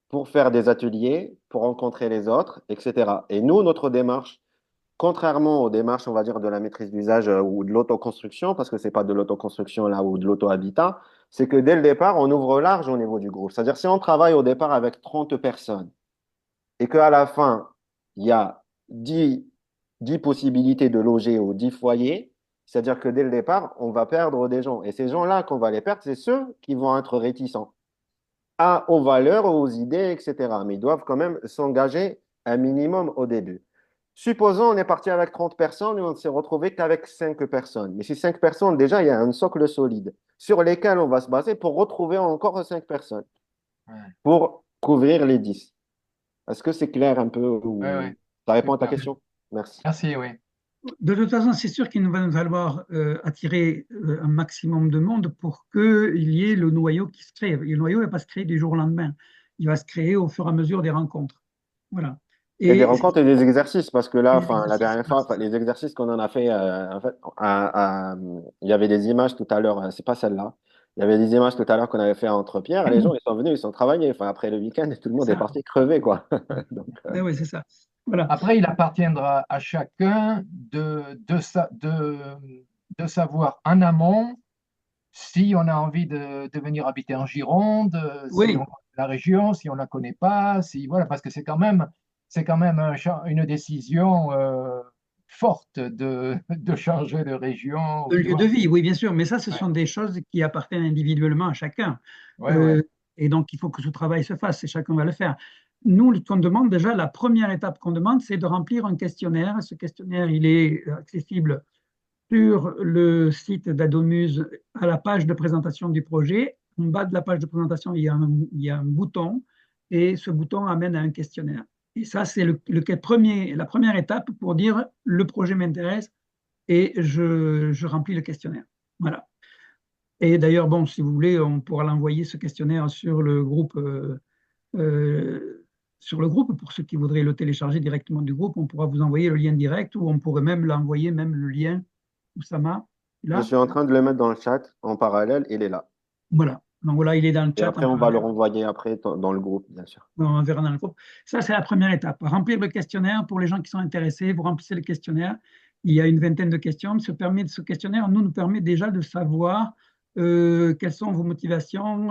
pour faire des ateliers, pour rencontrer les autres, etc. Et nous, notre démarche, contrairement aux démarches, on va dire, de la maîtrise d'usage ou de l'autoconstruction, parce que c'est pas de l'autoconstruction là ou de l'auto-habitat, c'est que dès le départ, on ouvre large au niveau du groupe. C'est-à-dire si on travaille au départ avec 30 personnes et qu'à la fin, il y a 10 possibilités de loger ou 10 foyers, c'est-à-dire que dès le départ, on va perdre des gens. Et ces gens-là, qu'on va les perdre, c'est ceux qui vont être réticents aux valeurs, aux idées, etc. Mais ils doivent quand même s'engager un minimum au début. Supposons on est parti avec 30 personnes et on ne s'est retrouvé qu'avec 5 personnes. Mais ces 5 personnes, déjà, il y a un socle solide sur lesquels on va se baser pour retrouver encore 5 personnes, Ouais, pour couvrir les 10. Est-ce que c'est clair un peu ouais, ou ouais, ça répond à ta super. question? Merci. Merci, oui. De toute façon, c'est sûr qu'il va nous falloir attirer un maximum de monde pour qu'il y ait le noyau qui se crée. Et le noyau ne va pas se créer du jour au lendemain. Il va se créer au fur et à mesure des rencontres. Voilà. Et des Et rencontres et des exercices, parce que là, les enfin, la exercices, dernière voilà, fois, c'est enfin, ça. les exercices qu'on en a fait, en fait, il y avait des images tout à l'heure, c'est pas celle-là. Il y avait des images tout à l'heure qu'on avait fait entre Pierre, et les gens, ils sont venus, ils sont travaillés. Enfin, après le week-end, tout le C'est monde est ça. parti crever, quoi. Donc, Ben oui, c'est ça. Voilà. Après, il appartiendra à chacun de savoir en amont si on a envie de venir habiter en Gironde, si Oui, on connaît la région, si on ne la connaît pas, si, voilà, parce que c'est quand même une décision forte de changer de région. le Tu lieu de vois. vie, oui, bien sûr. Mais ça, ce Ouais, sont des choses qui appartiennent individuellement à chacun. ouais, ouais. Euh, et donc, il faut que ce travail se fasse et chacun va le faire. Nous, ce qu'on demande déjà, la première étape qu'on demande, c'est de remplir un questionnaire. Ce questionnaire, il est accessible sur le site d'Adomuse à la page de présentation du projet. En bas de la page de présentation, il y a un bouton et ce bouton amène à un questionnaire. Et ça, c'est la première étape pour dire le projet m'intéresse et je remplis le questionnaire. Voilà. Et d'ailleurs, bon, si vous voulez, on pourra l'envoyer ce questionnaire sur le groupe euh, sur le groupe. Pour ceux qui voudraient le télécharger directement du groupe, on pourra vous envoyer le lien direct ou on pourrait même l'envoyer, même le lien, Oussama, Je là. suis en train de le mettre dans le chat en parallèle, il est là. Voilà. Donc voilà, il est dans le Et chat en après, on va le parallèle. renvoyer après dans le groupe, bien sûr. On verra dans le groupe. Ça, c'est la première étape. Remplir le questionnaire pour les gens qui sont intéressés. Vous remplissez le questionnaire. Il y a une vingtaine de questions. Ce questionnaire nous permet déjà de savoir quelles sont vos motivations,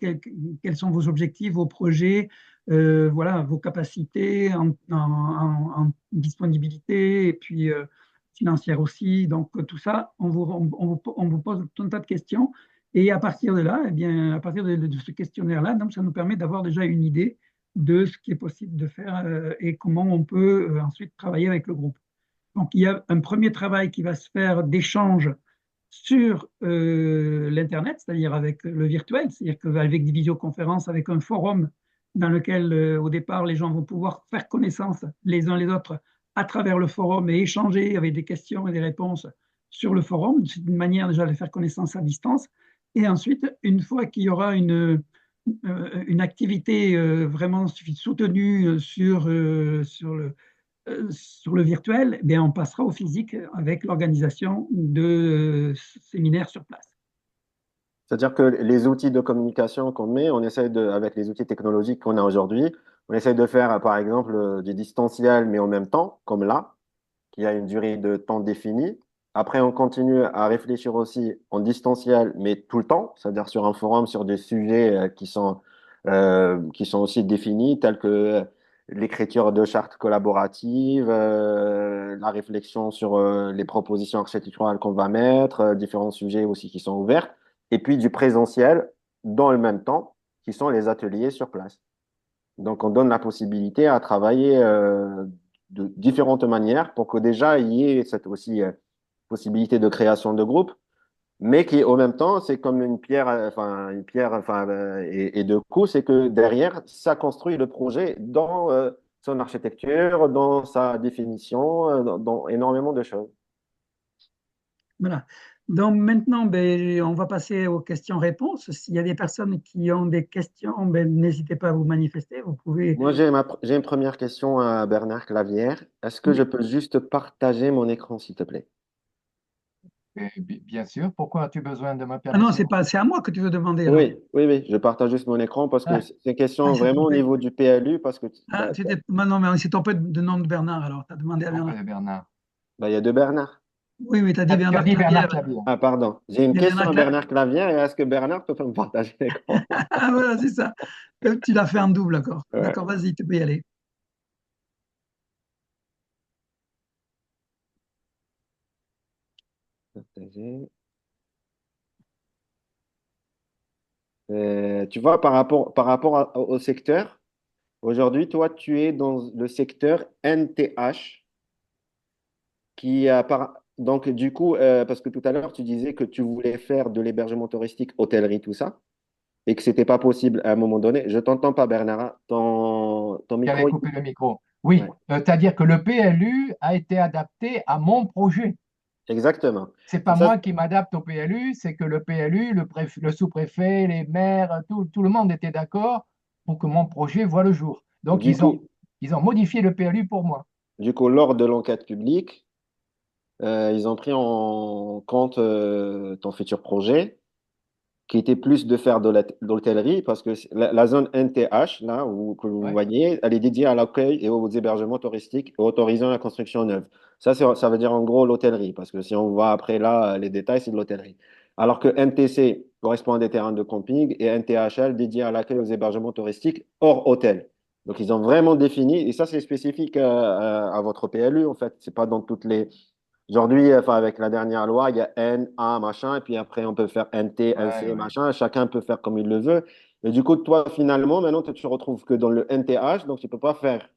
quels sont vos objectifs, vos projets, voilà, vos capacités en disponibilité et puis financière aussi. Donc, tout ça, on vous pose tout un tas de questions. Et à partir de là, eh bien, à partir de ce questionnaire-là, donc, ça nous permet d'avoir déjà une idée de ce qui est possible de faire et comment on peut ensuite travailler avec le groupe. Donc, il y a un premier travail qui va se faire d'échange sur l'Internet, c'est-à-dire avec le virtuel, c'est-à-dire qu'avec des visioconférences, avec un forum dans lequel, au départ, les gens vont pouvoir faire connaissance les uns les autres à travers le forum et échanger avec des questions et des réponses sur le forum. C'est une manière déjà de faire connaissance à distance. Et ensuite, une fois qu'il y aura une activité vraiment soutenue sur le virtuel, eh bien, on passera au physique avec l'organisation de séminaires sur place. C'est-à-dire que les outils de communication qu'on met, on essaie avec les outils technologiques qu'on a aujourd'hui, on essaie de faire, par exemple, du distanciel, mais en même temps, comme là, qui a une durée de temps définie. Après, on continue à réfléchir aussi en distanciel, mais tout le temps, c'est-à-dire sur un forum, sur des sujets qui sont aussi définis, tels que l'écriture de chartes collaboratives, la réflexion sur les propositions architecturales qu'on va mettre, différents sujets aussi qui sont ouverts, et puis du présentiel dans le même temps, qui sont les ateliers sur place. Donc, on donne la possibilité à travailler de différentes manières pour que déjà il y ait cette aussi possibilité de création de groupe, mais qui au même temps, c'est comme une pierre, et deux coups, c'est que derrière, ça construit le projet dans son architecture, dans sa définition, dans énormément de choses. Voilà. Donc maintenant, ben, on va passer aux questions-réponses. S'il y a des personnes qui ont des questions, ben, n'hésitez pas à vous manifester. Vous pouvez. Moi, j'ai une première question à Bernard Clavière. Est-ce que je Oui. peux juste partager mon écran, s'il te plaît? Bien sûr, pourquoi as-tu besoin de ma Ah non, permission? c'est à moi que tu veux demander alors. Oui, oui, oui, je partage juste mon écran parce que Ah, c'est une question il s'est vraiment au trompé. niveau du PLU parce que Ah, non, mais on s'est trompé de nom de Bernard alors. Tu as demandé à Trompé Bernard. de Bernard. il y a deux Bernard. Oui, mais tu as dit Tu as Bernard dit Bernard Clavière. Clavier. Ah, pardon. J'ai une Mais question Bernard à Clavière. Bernard Clavière et est-ce que Bernard peut me partager l'écran? Ah, voilà, c'est ça. Tu l'as fait en double, d'accord. Ouais. D'accord, vas-y, tu peux y aller. Partager. Tu vois, au secteur, aujourd'hui, toi, tu es dans le secteur NTH donc, du coup, parce que tout à l'heure, tu disais que tu voulais faire de l'hébergement touristique, hôtellerie, tout ça, et que c'était pas possible à un moment donné. Je t'entends pas, Bernard, hein. Ton Tu avais micro, coupé le micro. Oui, ouais, c'est-à-dire que le PLU a été adapté à mon projet. exactement. C'est Et pas ça, moi qui m'adapte au PLU, c'est que le PLU, le sous-préfet, les maires, tout le monde était d'accord pour que mon projet voie le jour. Donc, du coup, ils ont modifié le PLU pour moi. lors de l'enquête publique, ils ont pris en compte ton futur projet, qui était plus de faire de l'hôtellerie, parce que la zone NTH, là, que vous Ouais. voyez, elle est dédiée à l'accueil et aux hébergements touristiques, autorisant la construction neuve. Ça veut dire en gros l'hôtellerie, parce que si on voit après là, les détails, c'est de l'hôtellerie. Alors que NTC correspond à des terrains de camping et NTHL dédié à l'accueil et aux hébergements touristiques hors hôtel. Donc, ils ont vraiment défini, et ça, c'est spécifique à votre PLU, en fait. C'est pas dans toutes les, aujourd'hui, enfin, avec la dernière loi, il y a N, A, machin, et puis après, on peut faire NT, Ouais, NC, ouais. machin. Chacun peut faire comme il le veut. Et du coup, toi, finalement, maintenant, tu te retrouves que dans le NTH, donc tu peux pas faire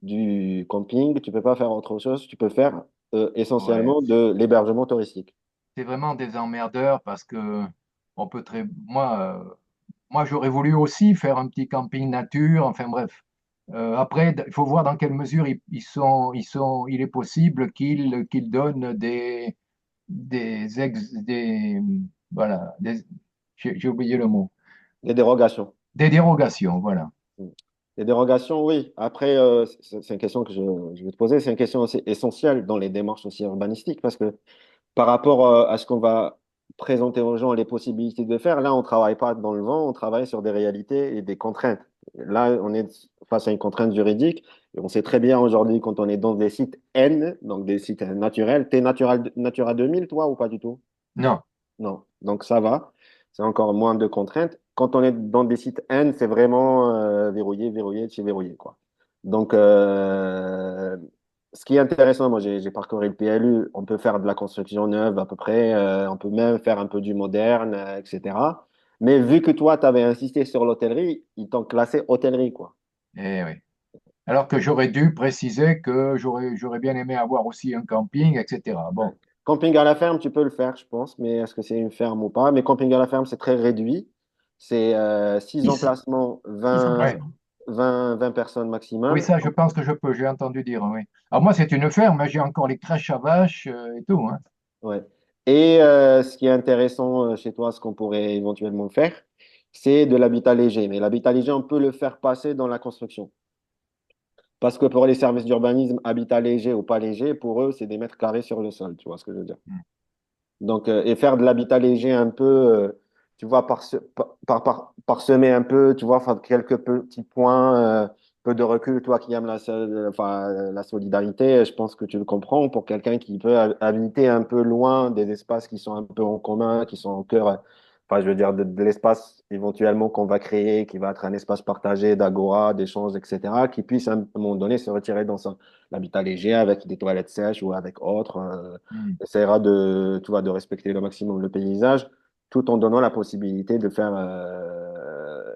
du camping, tu peux pas faire autre chose, tu peux faire Ouais. essentiellement de l'hébergement touristique. C'est vraiment des emmerdeurs parce que moi, j'aurais voulu aussi faire un petit camping nature. Enfin bref. Après, il faut voir dans quelle mesure il est possible qu'ils donnent voilà, j'ai oublié le mot, Les dérogations. des dérogations, voilà. Les dérogations, oui. Après, c'est une question que je vais te poser. C'est une question aussi essentielle dans les démarches aussi urbanistiques parce que par rapport à ce qu'on va présenter aux gens les possibilités de faire, là, on ne travaille pas dans le vent, on travaille sur des réalités et des contraintes. Là, on est face à une contrainte juridique et on sait très bien aujourd'hui quand on est dans des sites N, donc des sites naturels. T'es Natura 2000, toi, ou pas du tout? Non. Non, donc ça va. C'est encore moins de contraintes. Quand on est dans des sites N, c'est vraiment verrouillé, verrouillé, c'est verrouillé, quoi. Donc, ce qui est intéressant, moi, j'ai parcouru le PLU. On peut faire de la construction neuve à peu près. On peut même faire un peu du moderne, etc. Mais vu que toi, tu avais insisté sur l'hôtellerie, ils t'ont classé hôtellerie, quoi. Eh oui. Alors que j'aurais dû préciser que j'aurais bien aimé avoir aussi un camping, etc. Ouais. Bon, Camping à la ferme, tu peux le faire, je pense, mais est-ce que c'est une ferme ou pas? Mais camping à la ferme, c'est très réduit. C'est 6 Six. emplacements, Six 20, ouais. emplacements. 20 personnes Oui, maximum. ça, je pense que je peux. J'ai entendu dire, oui. Alors moi, c'est une ferme, mais j'ai encore les crèches à vaches et tout, hein. Ouais. Et ce qui est intéressant chez toi, ce qu'on pourrait éventuellement faire, c'est de l'habitat léger. Mais l'habitat léger, on peut le faire passer dans la construction. Parce que pour les services d'urbanisme, habitat léger ou pas léger, pour eux, c'est des mètres carrés sur le sol. Tu vois ce que je veux dire? Donc, et faire de l'habitat léger un peu, tu vois, parsemer un peu, tu vois, faire quelques petits points, peu de recul, toi qui aimes la solidarité, je pense que tu le comprends, pour quelqu'un qui peut habiter un peu loin des espaces qui sont un peu en commun, qui sont au cœur, enfin, je veux dire, de l'espace éventuellement qu'on va créer, qui va être un espace partagé d'agora, d'échanges, etc., qui puisse à un moment donné se retirer dans l'habitat léger avec des toilettes sèches ou avec autre. Hmm. Essaiera tu vois, de respecter le maximum le paysage, tout en donnant la possibilité de faire.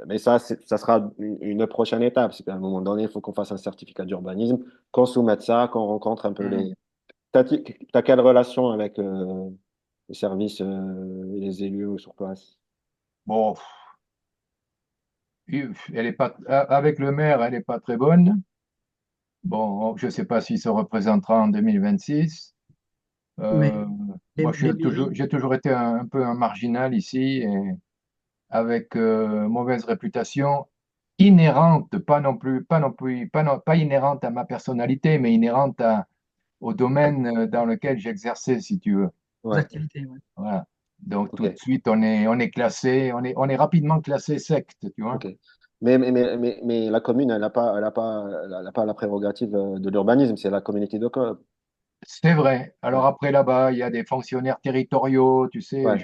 Mais ça, ça sera une prochaine étape. C'est qu'à un moment donné, il faut qu'on fasse un certificat d'urbanisme, qu'on soumette ça, qu'on rencontre un peu Hmm. les. T'as quelle relation avec les services et les élus sur place? Bon, elle est pas, avec le maire, elle n'est pas très bonne. Bon, je ne sais pas s'il se représentera en 2026. Mais Euh, les, moi, les mairies, j'ai toujours été un peu un marginal ici, et avec mauvaise réputation, inhérente, pas non plus, pas non plus, pas, non- pas inhérente à ma personnalité, mais inhérente au domaine dans lequel j'exerçais, si tu veux. aux Ouais, activités, ouais. Voilà. Donc tout de ok, suite, on est classé, on est rapidement classé secte, tu vois. ok. Mais la commune, elle a pas la prérogative de l'urbanisme, c'est la communauté de com. C'est vrai. Ouais. Alors après, là-bas, il y a des fonctionnaires territoriaux, tu sais, Ouais.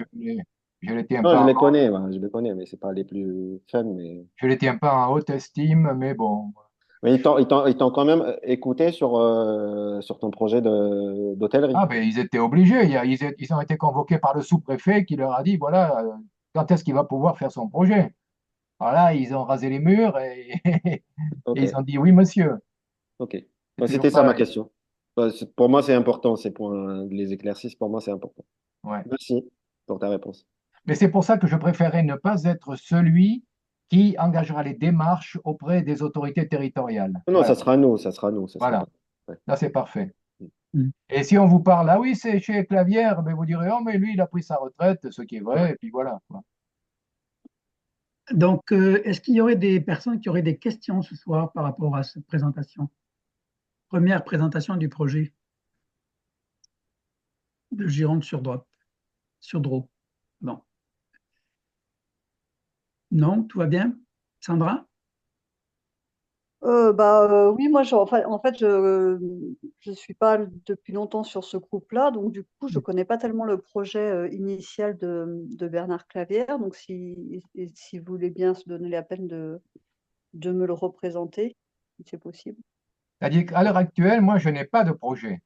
je les tiens Non, je pas, les connais, ouais, je les connais, mais c'est pas les plus fun. je les tiens pas en haute estime, mais bon. Mais ils t'ont quand même écouté sur ton projet d'hôtellerie. Ah ben, ils étaient obligés. Ils ont été convoqués par le sous-préfet qui leur a dit, voilà, quand est-ce qu'il va pouvoir faire son projet? Alors là, ils ont rasé les murs et, et Ok, ils ont dit oui, monsieur. ok. C'est Bah, toujours c'était ça ma pareil. question. Bah, pour moi, c'est important, ces points, les éclaircisses, pour moi, c'est important. Ouais. Merci pour ta réponse. Mais c'est pour ça que je préférais ne pas être celui qui engagera les démarches auprès des autorités territoriales. Non, non, Voilà, ça sera nous, ça sera voilà. pas. Ouais. Là, c'est parfait. Mm. Et si on vous parle, ah oui, c'est chez Clavière, ben vous direz, oh, mais lui, il a pris sa retraite, ce qui est Ouais. vrai, et puis voilà, quoi. Donc, est-ce qu'il y aurait des personnes qui auraient des questions ce soir par rapport à cette présentation? Première présentation du projet de Gironde sur Drô. Bon. Non, tout va bien? Sandra? Oui, moi, en fait, je suis pas depuis longtemps sur ce groupe-là, donc du coup, je connais pas tellement le projet initial de Bernard Clavière. Donc, si vous voulez bien se donner la peine de me le représenter, si c'est possible. C'est-à-dire qu'à l'heure actuelle, moi, je n'ai pas de projet.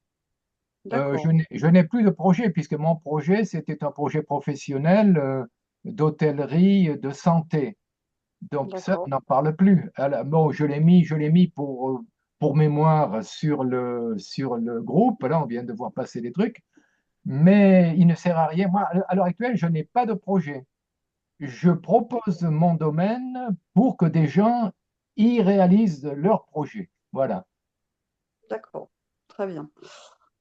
D'accord, Je n'ai plus de projet, puisque mon projet, c'était un projet professionnel d'hôtellerie, de santé. Donc ça, on d'accord, n'en parle plus. Bon, je l'ai mis pour mémoire sur le groupe. Là, on vient de voir passer des trucs. Mais il ne sert à rien. Moi, à l'heure actuelle, je n'ai pas de projet. Je propose mon domaine pour que des gens y réalisent leur projet. Voilà. d'accord, très bien.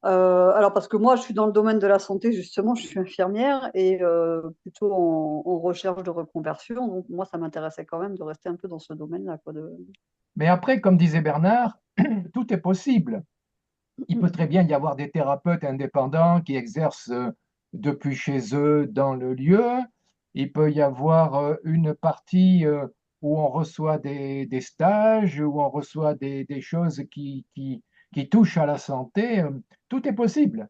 Alors, parce que moi, je suis dans le domaine de la santé, justement, je suis infirmière et plutôt en recherche de reconversion. Donc, moi, ça m'intéressait quand même de rester un peu dans ce domaine-là, quoi, Mais après, comme disait Bernard, tout est possible. Il peut très bien y avoir des thérapeutes indépendants qui exercent depuis chez eux dans le lieu. Il peut y avoir une partie où on reçoit des stages, où on reçoit des choses qui touchent à la santé. Tout est possible.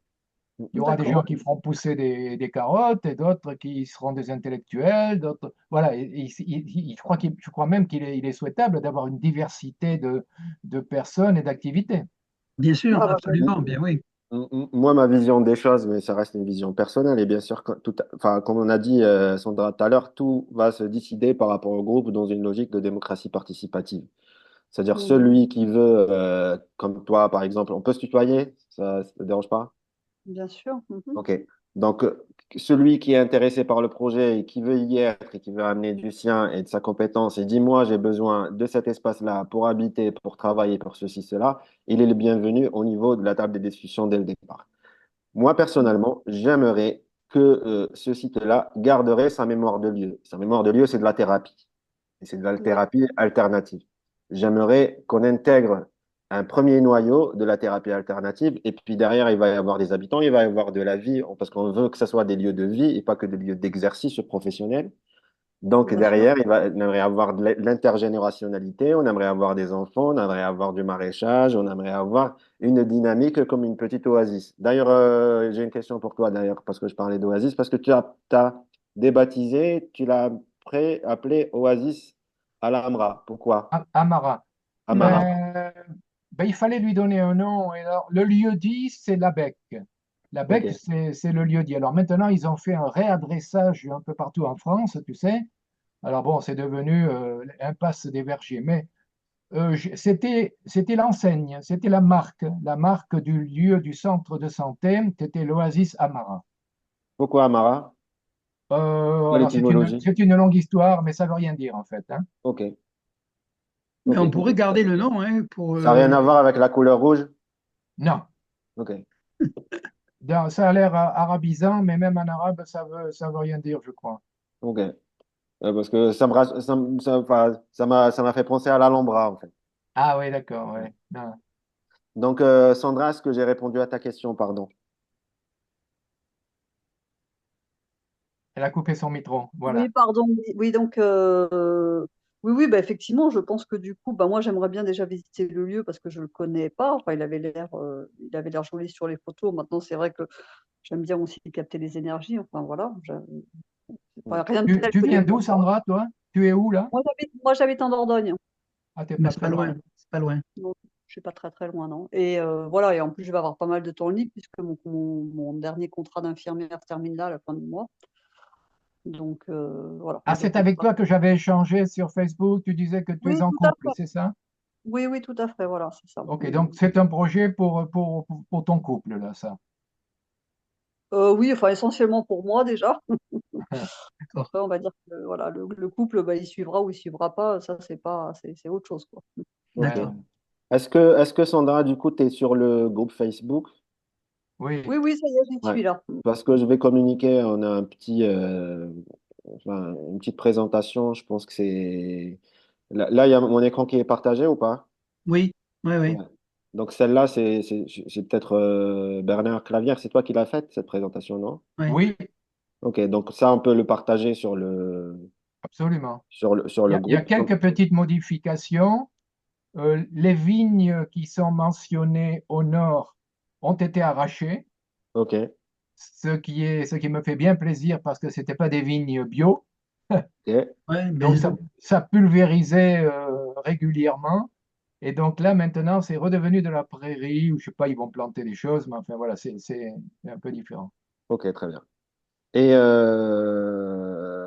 Il y aura des gens D'accord. qui feront pousser des carottes et d'autres qui seront des intellectuels, d'autres. Voilà, je crois même il est souhaitable d'avoir une diversité de personnes et d'activités. Bien sûr, Ah, bah, absolument, bien oui. Moi, ma vision des choses, mais ça reste une vision personnelle, et bien sûr, enfin, comme on a dit, Sandra, tout à l'heure, tout va se décider par rapport au groupe dans une logique de démocratie participative. C'est-à-dire mhm, celui qui veut, comme toi, par exemple, on peut se tutoyer, ça ne te dérange pas? bien sûr. Mhm. Ok. Donc, celui qui est intéressé par le projet et qui veut y être et qui veut amener du sien et de sa compétence et dit, moi, j'ai besoin de cet espace-là pour habiter, pour travailler, pour ceci, cela, il est le bienvenu au niveau de la table des discussions dès le départ. Moi, personnellement, j'aimerais que ce site-là garderait sa mémoire de lieu. Sa mémoire de lieu, c'est de la thérapie. Et c'est de la D'accord. thérapie alternative. J'aimerais qu'on intègre un premier noyau de la thérapie alternative, et puis derrière, il va y avoir des habitants, il va y avoir de la vie, parce qu'on veut que ce soit des lieux de vie et pas que des lieux d'exercice professionnel. Donc Bien sûr. derrière, on aimerait avoir de l'intergénérationnalité, on aimerait avoir des enfants, on aimerait avoir du maraîchage, on aimerait avoir une dynamique comme une petite oasis. D'ailleurs, j'ai une question pour toi, d'ailleurs, parce que je parlais d'oasis, parce que t'as débaptisé, tu l'as appelé Oasis Alhambra. Pourquoi? Amara. Amara. Ben, il fallait lui donner un nom. Et alors, le lieu-dit, c'est Labec. Ok, Labec, c'est le lieu-dit. Alors maintenant, ils ont fait un réadressage un peu partout en France, tu sais. Alors bon, c'est devenu l'impasse des vergers. Mais c'était l'enseigne, c'était la marque du lieu du centre de santé, c'était l'Oasis Amara. pourquoi Amara? Pour Alors l'étymologie. c'est une longue histoire, mais ça veut rien dire en fait, hein. Ok, Mais ok. on pourrait garder le nom hein, pour. Ça n'a rien à voir avec la couleur rouge? Non, Ok, ça a l'air arabisant, mais même en arabe, ça veut rien dire, je crois. ok. Parce que enfin, ça m'a fait penser à l'Alhambra, en fait. Ah oui, d'accord, ouais. Non. Donc, Sandra, est-ce que j'ai répondu à ta question, pardon? Elle a coupé son micro, Oui, voilà. pardon. Oui, oui, donc, oui, oui, bah, effectivement, je pense que du coup, bah, moi, j'aimerais bien déjà visiter le lieu parce que je ne le connais pas. Enfin, il avait l'air joli sur les photos. Maintenant, c'est vrai que j'aime bien aussi capter les énergies. Enfin, voilà. C'est pas rien de tel Tu que des viens d'où, photos. Sandra, toi? Tu es où là? Moi, j'habite en Dordogne. Ah, t'es Mais pas c'est pas très loin, loin. c'est pas loin. Donc, je suis pas très, très loin, non. Et voilà. Et en plus, je vais avoir pas mal de temps libre puisque mon dernier contrat d'infirmière se termine là à la fin du mois. Donc, voilà. Ah, Moi, je c'est compte avec pas. toi que j'avais échangé sur Facebook. Tu disais que tu es Oui, en tout à couple, fait. c'est ça? Oui, oui, tout à fait. Voilà, c'est ça. Ok, donc c'est un projet pour ton couple, là, ça. Oui, enfin essentiellement pour moi déjà. D'accord. Après, on va dire que voilà, le couple, bah, il suivra ou il suivra pas, ça c'est autre chose, quoi. Ok. D'accord. Est-ce que Sandra, du coup, tu es sur le groupe Facebook? Oui. Oui, oui, ça y est, j'y Ouais. suis là. Parce que je vais communiquer, on a enfin, une petite présentation. Je pense que c'est. Là, il y a mon écran qui est partagé ou pas? Oui, oui, oui, Ouais. Donc celle-là, c'est peut-être Bernard Clavière, c'est toi qui l'as faite, cette présentation, non? oui. Oui, Ok, donc ça, on peut le partager absolument. sur le Il y a groupe. quelques petites modifications. Les vignes qui sont mentionnées au nord ont été arrachées, Ok, ce qui me fait bien plaisir parce que ce n'étaient pas des vignes bio. ok, Ouais, Donc, ben, ça pulvérisait régulièrement. Et donc là, maintenant, c'est redevenu de la prairie, ou je sais pas, ils vont planter des choses, mais enfin voilà, c'est un peu différent. ok, très bien. Et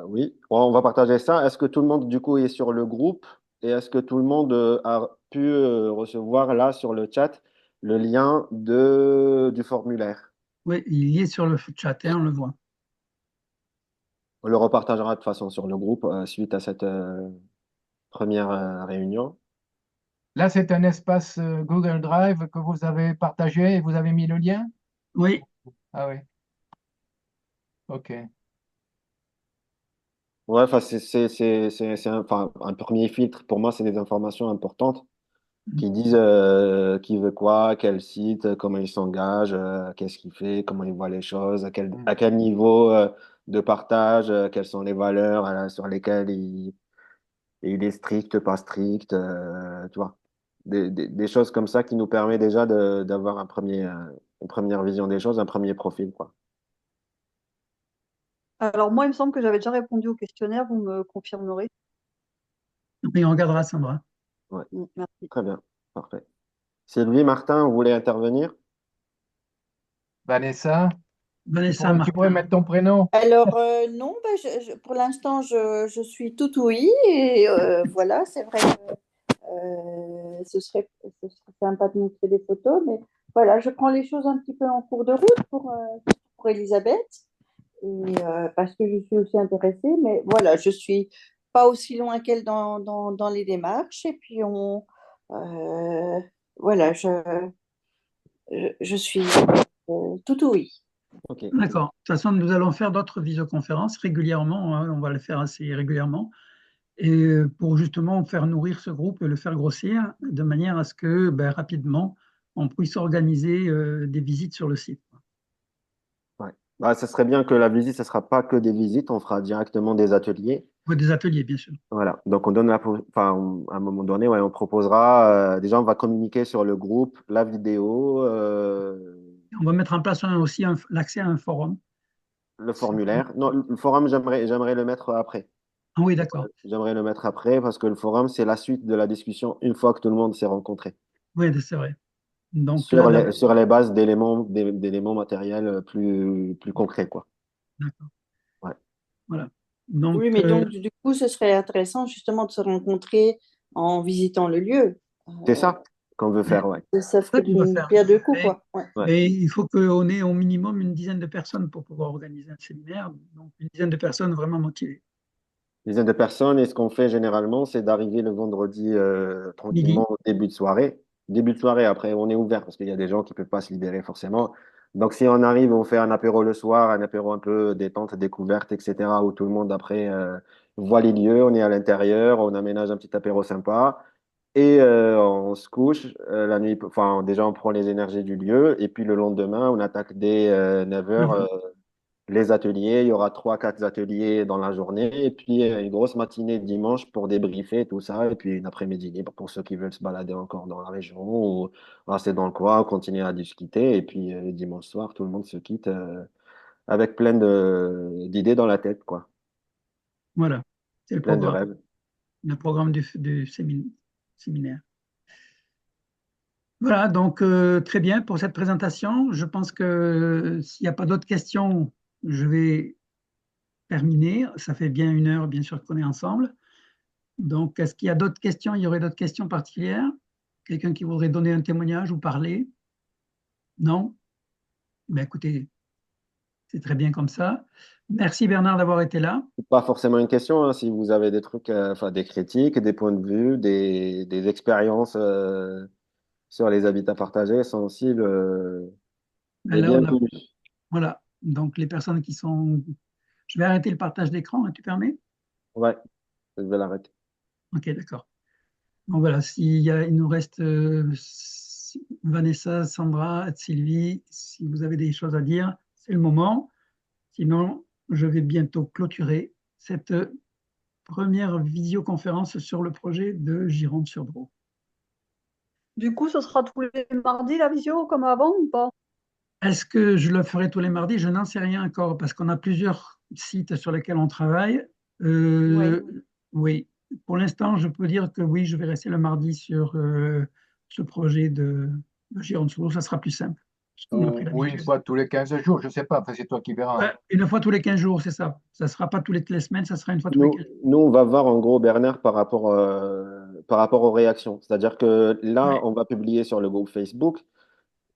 oui, on va partager ça. Est-ce que tout le monde, du coup, est sur le groupe? Et est-ce que tout le monde a pu recevoir là sur le chat le lien du formulaire? oui, il y est sur le chat, hein, on le voit. On le repartagera de toute façon sur le groupe suite à cette première réunion. Là, c'est un espace Google Drive que vous avez partagé et vous avez mis le lien? Oui, Ah oui, ok. Ouais, enfin, enfin, un premier filtre. Pour moi, c'est des informations importantes qui disent qui veut quoi, quel site, comment il s'engage, qu'est-ce qu'il fait, comment il voit les choses, Hmm. à quel niveau de partage, quelles sont les valeurs sur lesquelles il est strict, pas strict, tu vois. Des choses comme ça qui nous permet déjà d'avoir une première vision des choses, un premier profil, quoi. Alors moi, il me semble que j'avais déjà répondu au questionnaire, vous me confirmerez. mais on regardera, Sandra. Ouais, Merci. très bien, parfait. Sylvie, Martin, vous voulez intervenir? Vanessa, Vanessa, tu pourrais Martin. mettre ton prénom? Alors, non, ben, pour l'instant, je suis tout oui. Et voilà, c'est vrai que ce serait sympa de montrer des photos. Mais voilà, je prends les choses un petit peu en cours de route pour Elisabeth. Et, parce que je suis aussi intéressée. Mais voilà, je suis pas aussi loin qu'elle dans les démarches. Et puis, euh, voilà, je suis tout oui. Ok. D'accord. De toute façon, nous allons faire d'autres visioconférences régulièrement, hein, on va le faire assez régulièrement, et pour justement faire nourrir ce groupe et le faire grossir, de manière à ce que ben, rapidement, on puisse organiser des visites sur le site. Ouais. Bah, ça serait bien que la visite, ce ne sera pas que des visites, on fera directement des ateliers. Ou des ateliers, bien sûr. Voilà. Donc, on donne enfin, à un moment donné, ouais, on proposera, déjà, on va communiquer sur le groupe, la vidéo, On va mettre en place aussi l'accès à un forum. le formulaire. Non, le forum, j'aimerais le mettre après. Ah oui, d'accord. J'aimerais le mettre après parce que le forum, c'est la suite de la discussion une fois que tout le monde s'est rencontré Oui, c'est vrai. Donc là, d'abord, sur les bases d'éléments matériels plus concrets, quoi. d'accord. Ouais. Voilà. Oui, Donc, mais donc, du coup, ce serait intéressant justement de se rencontrer en visitant le lieu. C'est ça qu'on veut faire, ouais. Ça c'est ça ferait qu'on va d'une faire. pierre deux coups, Mais, quoi. Ouais. Ouais. mais il faut qu'on ait au minimum une dizaine de personnes pour pouvoir organiser un séminaire. Donc, une dizaine de personnes vraiment motivées. Dizaines de personnes. Et ce qu'on fait généralement, c'est d'arriver le vendredi Midi. tranquillement au début de soirée. Début de soirée, après, on est ouvert parce qu'il y a des gens qui ne peuvent pas se libérer forcément. Donc, si on arrive, on fait un apéro le soir, un apéro un peu détente, découverte, etc., où tout le monde après voit les lieux, on est à l'intérieur, on aménage un petit apéro sympa. Et on se couche la nuit, enfin déjà on prend les énergies du lieu et puis le lendemain on attaque dès 9h les ateliers. Il y aura trois, quatre ateliers dans la journée et puis une grosse matinée de dimanche pour débriefer tout ça et puis une après-midi libre pour ceux qui veulent se balader encore dans la région ou rester dans le coin, continuer à discuter et puis le dimanche soir tout le monde se quitte avec plein d'idées dans la tête quoi, Voilà. C'est plein de rêves. le programme du séminaire. Voilà, donc très bien pour cette présentation. Je pense que s'il n'y a pas d'autres questions, je vais terminer. Ça fait bien 1 heure, bien sûr, qu'on est ensemble. Donc, est-ce qu'il y a d'autres questions? Il y aurait d'autres questions particulières? Quelqu'un qui voudrait donner un témoignage ou parler? Non? Ben, écoutez, c'est très bien comme ça. Merci Bernard d'avoir été là. Pas forcément une question, hein, si vous avez des trucs, enfin des critiques, des points de vue, des expériences sur les habitats partagés, sensibles, Ben les là, bienvenus. voilà. Donc, les personnes qui sont... Je vais arrêter le partage d'écran, hein, tu permets? Ouais, je vais l'arrêter. Ok, d'accord. Donc voilà, il nous reste Vanessa, Sandra, Sylvie, si vous avez des choses à dire, c'est le moment. Sinon, je vais bientôt clôturer cette première visioconférence sur le projet de Gironde-sur-Drô. Du coup, ce sera tous les mardis la visio comme avant ou pas? Est-ce que je le ferai tous les mardis? Je n'en sais rien encore parce qu'on a plusieurs sites sur lesquels on travaille. Oui. Oui, pour l'instant, je peux dire que oui, je vais rester le mardi sur ce projet de Gironde-sur-Drô. Ça sera plus simple parce qu'on a pris Ou une l'habitude. fois tous les 15 jours, je ne sais pas, après c'est toi qui verras. Ouais, une fois tous les 15 jours, c'est ça. Ça ne sera pas toutes les semaines, ça sera une fois tous les Nous, 15 jours. nous, on va voir en gros, Bernard, par rapport aux réactions. C'est-à-dire que là, Oui, on va publier sur le groupe Facebook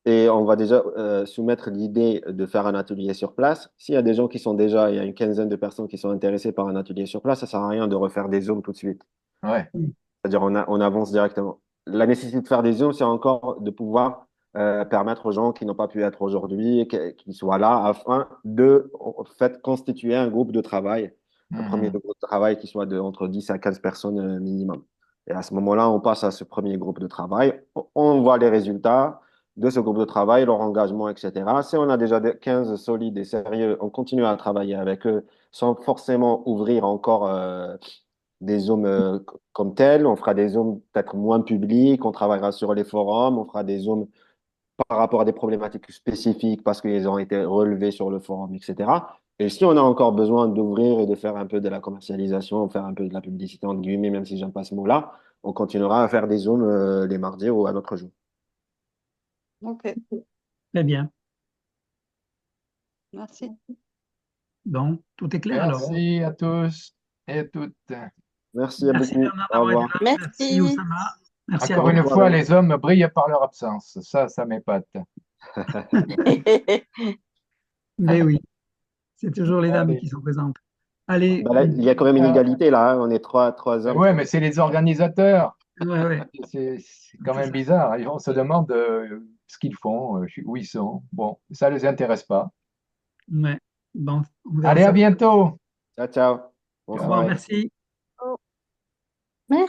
et on va déjà soumettre l'idée de faire un atelier sur place. S'il y a des gens qui sont déjà, il y a une quinzaine de personnes qui sont intéressées par un atelier sur place, ça ne sert à rien de refaire des Zooms tout de suite. Ouais. oui, C'est-à-dire on avance directement. la nécessité de faire des Zooms, c'est encore de pouvoir permettre aux gens qui n'ont pas pu être aujourd'hui, qu'ils soient là, afin de en fait, constituer un groupe de travail, un premier Mhm. groupe de travail qui soit entre 10 à 15 personnes minimum. Et à ce moment-là, on passe à ce premier groupe de travail, on voit les résultats de ce groupe de travail, leur engagement, etc. Si on a déjà 15 solides et sérieux, on continue à travailler avec eux sans forcément ouvrir encore des Zooms comme tels. On fera des Zooms peut-être moins publics, on travaillera sur les forums, on fera des Zooms par rapport à des problématiques spécifiques parce qu'ils ont été relevés sur le forum, etc. Et si on a encore besoin d'ouvrir et de faire un peu de la commercialisation, faire un peu de la publicité, entre guillemets, même si j'aime pas ce mot-là, on continuera à faire des Zooms les mardis ou à d'autres jours. Ok, Très bien. merci. Bon, tout est clair alors. Merci à tous et à toutes. Merci à Merci beaucoup. Bernard Au d'avoir été revoir. là. Merci Merci. Oussama. Merci à Encore tous. une Bonne fois, soirée. les hommes brillent par leur absence. Ça m'épate. Mais oui, c'est toujours les dames Allez. qui sont présentes. Allez, Ben là, il y a quand même une Ah, égalité là, hein. On est trois hommes. ouais, mais c'est les organisateurs. ouais, ouais, C'est quand c'est même ça. bizarre. Et on se demande ce qu'ils font, où ils sont. Bon, ça ne les intéresse pas. Ouais. Bon, on verra Allez, à ça. bientôt. Ciao, ciao. Bonne Au revoir, soirée. merci.